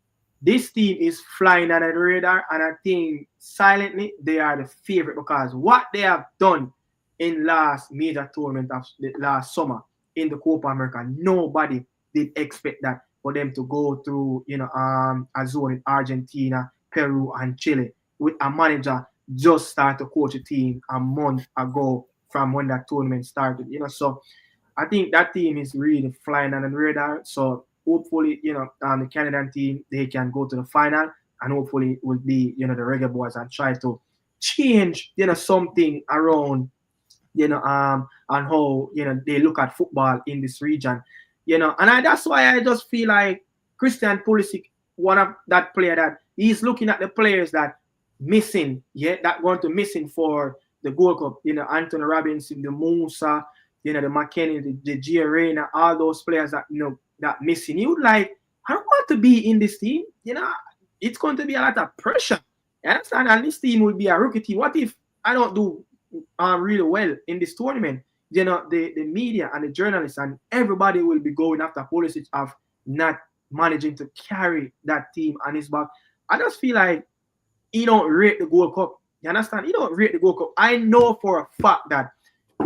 this team is flying under the radar, and I think silently they are the favorite because what they have done in last major tournament of the last summer in the Copa America, nobody did expect that for them to go through, a zone in Argentina, Peru, and Chile with a manager just start to coach a team a month ago from when that tournament started. So I think that team is really flying under the radar. So hopefully, the Canadian team, they can go to the final, and hopefully it will be, the Reggae Boys, and try to change, something around, and how, they look at football in this region, and that's why I just feel like Christian Pulisic, one of that player that he's looking at the players that missing, that going to missing for the Gold Cup, Anthony Robinson, the Musa, the McKennie, the Giorena, all those players that, that missing. He would like, I don't want to be in this team. It's going to be a lot of pressure. You understand? And this team will be a rookie team. What if I don't do really well in this tournament? The media and the journalists and everybody will be going after Pulisic of not managing to carry that team on his back. I just feel like he don't rate the Gold Cup. You understand? He don't rate the Gold Cup. I know for a fact that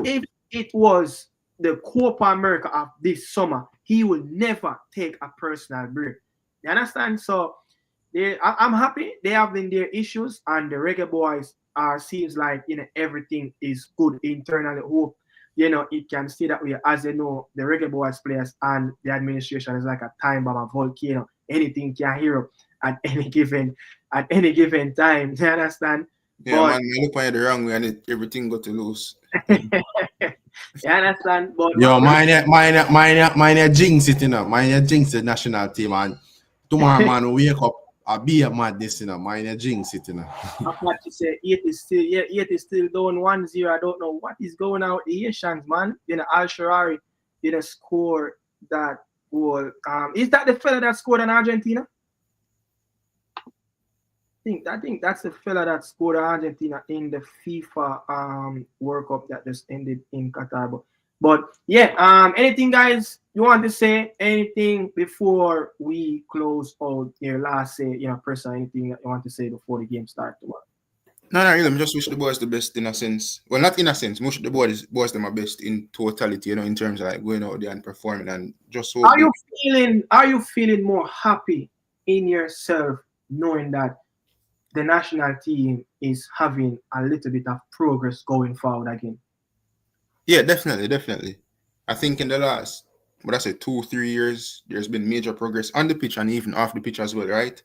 if it was the Copa America of this summer, he will never take a personal break. You understand? So I'm happy they have been their issues, and the Reggae Boys seems like everything is good internally. Hope it can stay that way. As they know, the Reggae Boys players and the administration is like a time bomb, a volcano. Anything can hear up at any given time. You understand? Yeah, but, man, you look at it the wrong way and everything got to lose. You understand? But yo, mine jinx it, Mine jinx the national team, and tomorrow man wake up, I'll be a madness, Mine jinx it, I'm about to say 8 is still down 1-0. I don't know what is going on with the Haitians, man. Al Sharari didn't score that goal. Is that the fella that scored in Argentina? I think that's the fella that scored Argentina in the FIFA World Cup that just ended in Qatar. But yeah, anything guys you want to say? Anything before we close out your last press, anything that you want to say before the game starts tomorrow? No, really. I just wish the boys the best in a sense. Well, not in a sense. Wish the boys them my best in totality, in terms of like going out there and performing and just hope. Are you feeling more happy in yourself knowing that the national team is having a little bit of progress going forward again? Yeah, definitely. I think in the last, 2-3 years, there's been major progress on the pitch and even off the pitch as well, right?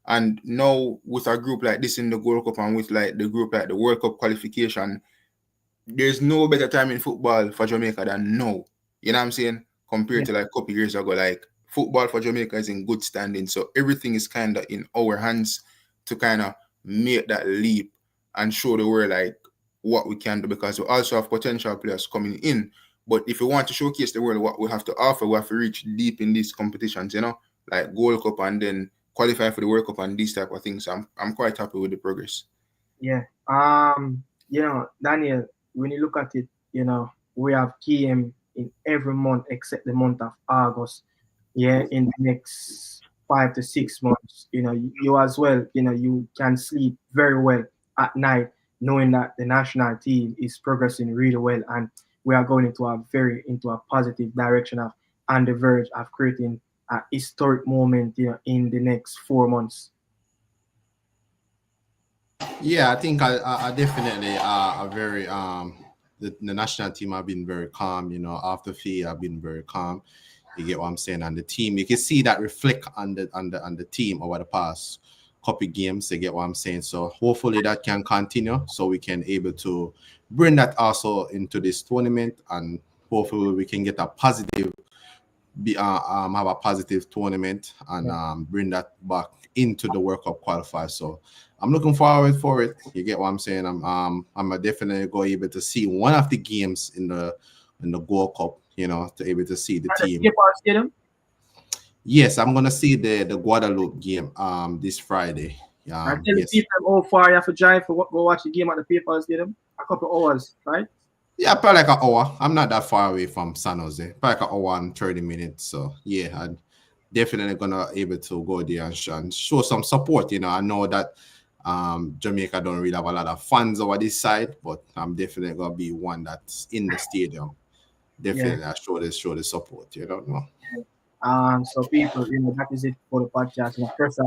And now with a group like this in the Gold Cup and with like the group like the World Cup qualification, there's no better time in football for Jamaica than now. You know what I'm saying? Compared to like a couple years ago, like football for Jamaica is in good standing. So everything is kind of in our hands to kind of make that leap and show the world like what we can do, because we also have potential players coming in. But if we want to showcase the world what we have to offer, we have to reach deep in these competitions, like Gold Cup and then qualify for the World Cup and these type of things. I'm quite happy with the progress. Yeah. Daniel, when you look at it, we have KM in every month except the month of August. Yeah, in the next 5 to 6 months, you as well, you can sleep very well at night knowing that the national team is progressing really well, and we are going into a positive direction of on the verge of creating a historic moment, in the next 4 months. Yeah, I think I definitely are very the national team have been very calm, after field I've been very calm. You get what I'm saying? And the team, you can see that reflect on the team over the past couple games. You get what I'm saying? So hopefully that can continue, so we can able to bring that also into this tournament, and hopefully we can get a positive, have a positive tournament and bring that back into the World Cup qualifier. So I'm looking forward for it. You get what I'm saying? I'm definitely going able to see one of the games in the Gold Cup, to able to see the team. Yes, I'm gonna see the Guadeloupe game this Friday. I tell the Yes. people how far you have to drive for go watch the game at the Papers Stadium. A couple hours, right? Yeah, probably like an hour. I'm not that far away from San Jose. Probably like an hour and 30 minutes. So yeah, I'm definitely gonna able to go there and show some support. I know that Jamaica don't really have a lot of fans over this side, but I'm definitely gonna be one that's in the stadium. Definitely I show the support. No. So people, that is it for the podcast. First,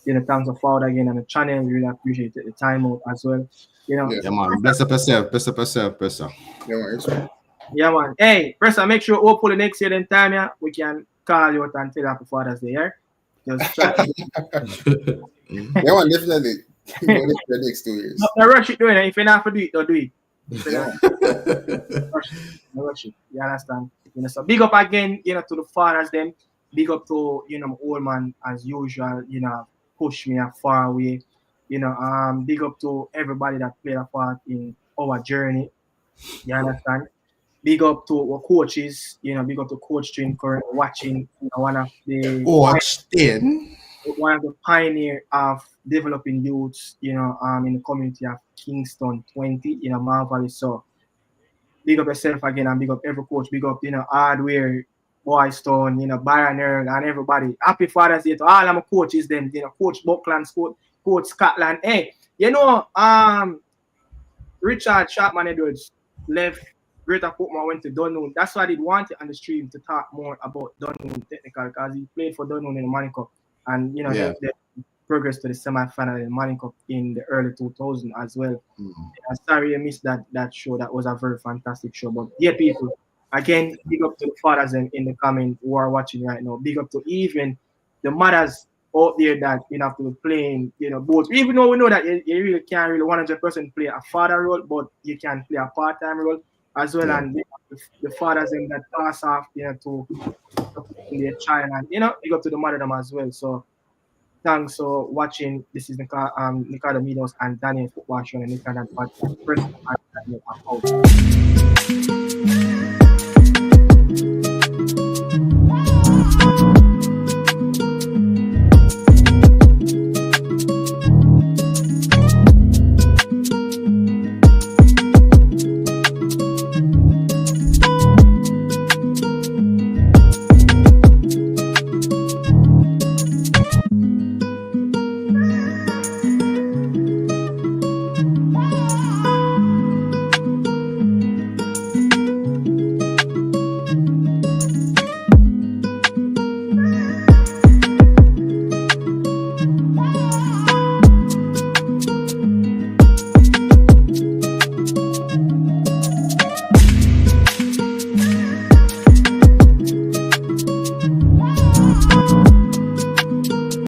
thanks for follow again on the channel. We really appreciate the time out as well. Yeah, man. Bless up yourself. Bless up yourself, Presser. Yeah, man. It's right. Yeah, man. Hey, Presser, make sure hopefully next year, then time, yeah, we can call you out and tell Happy Father's Day, yeah? Just try. Yeah, man. Definitely. Go the next 2 years. No rush it doing it. If you not to do it, don't do it. If you not, rush it. You understand? So big up again, to the fathers them. Big up to, old man as usual, push me far away. Big up to everybody that played a part in our journey. You understand? Big up to our coaches, big up to Coach Trin currently watching, one of the pioneer of developing youths, in the community of Kingston 20, Marvelous. So big up yourself again and big up every coach, big up, Hardware, Boystone, Byron Earl and everybody. Happy Father's Day to all of my coaches then, Coach Buckland, Coach Scotland. Hey, Richard Sharpman Edwards left Greater Portmore, went to Dunoon. That's why I did want it on the stream to talk more about Dunoon technical because he played for Dunoon in the Manning Cup and they progressed to the semi-final in the Manning Cup in the early 2000s as well. I'm sorry you missed that show. That was a very fantastic show. But yeah, people, again, big up to the fathers in the comment who are watching right now. Big up to even the mothers out there that have to be playing, both. Even though we know that you really can't really 100% play a father role, but you can play a part-time role as well. And the fathers in that pass off, to their child, and big up to the mother them as well. So thanks for watching. This is Nicardo Minos and Daniel Football Show and Nicardo Podcast. First,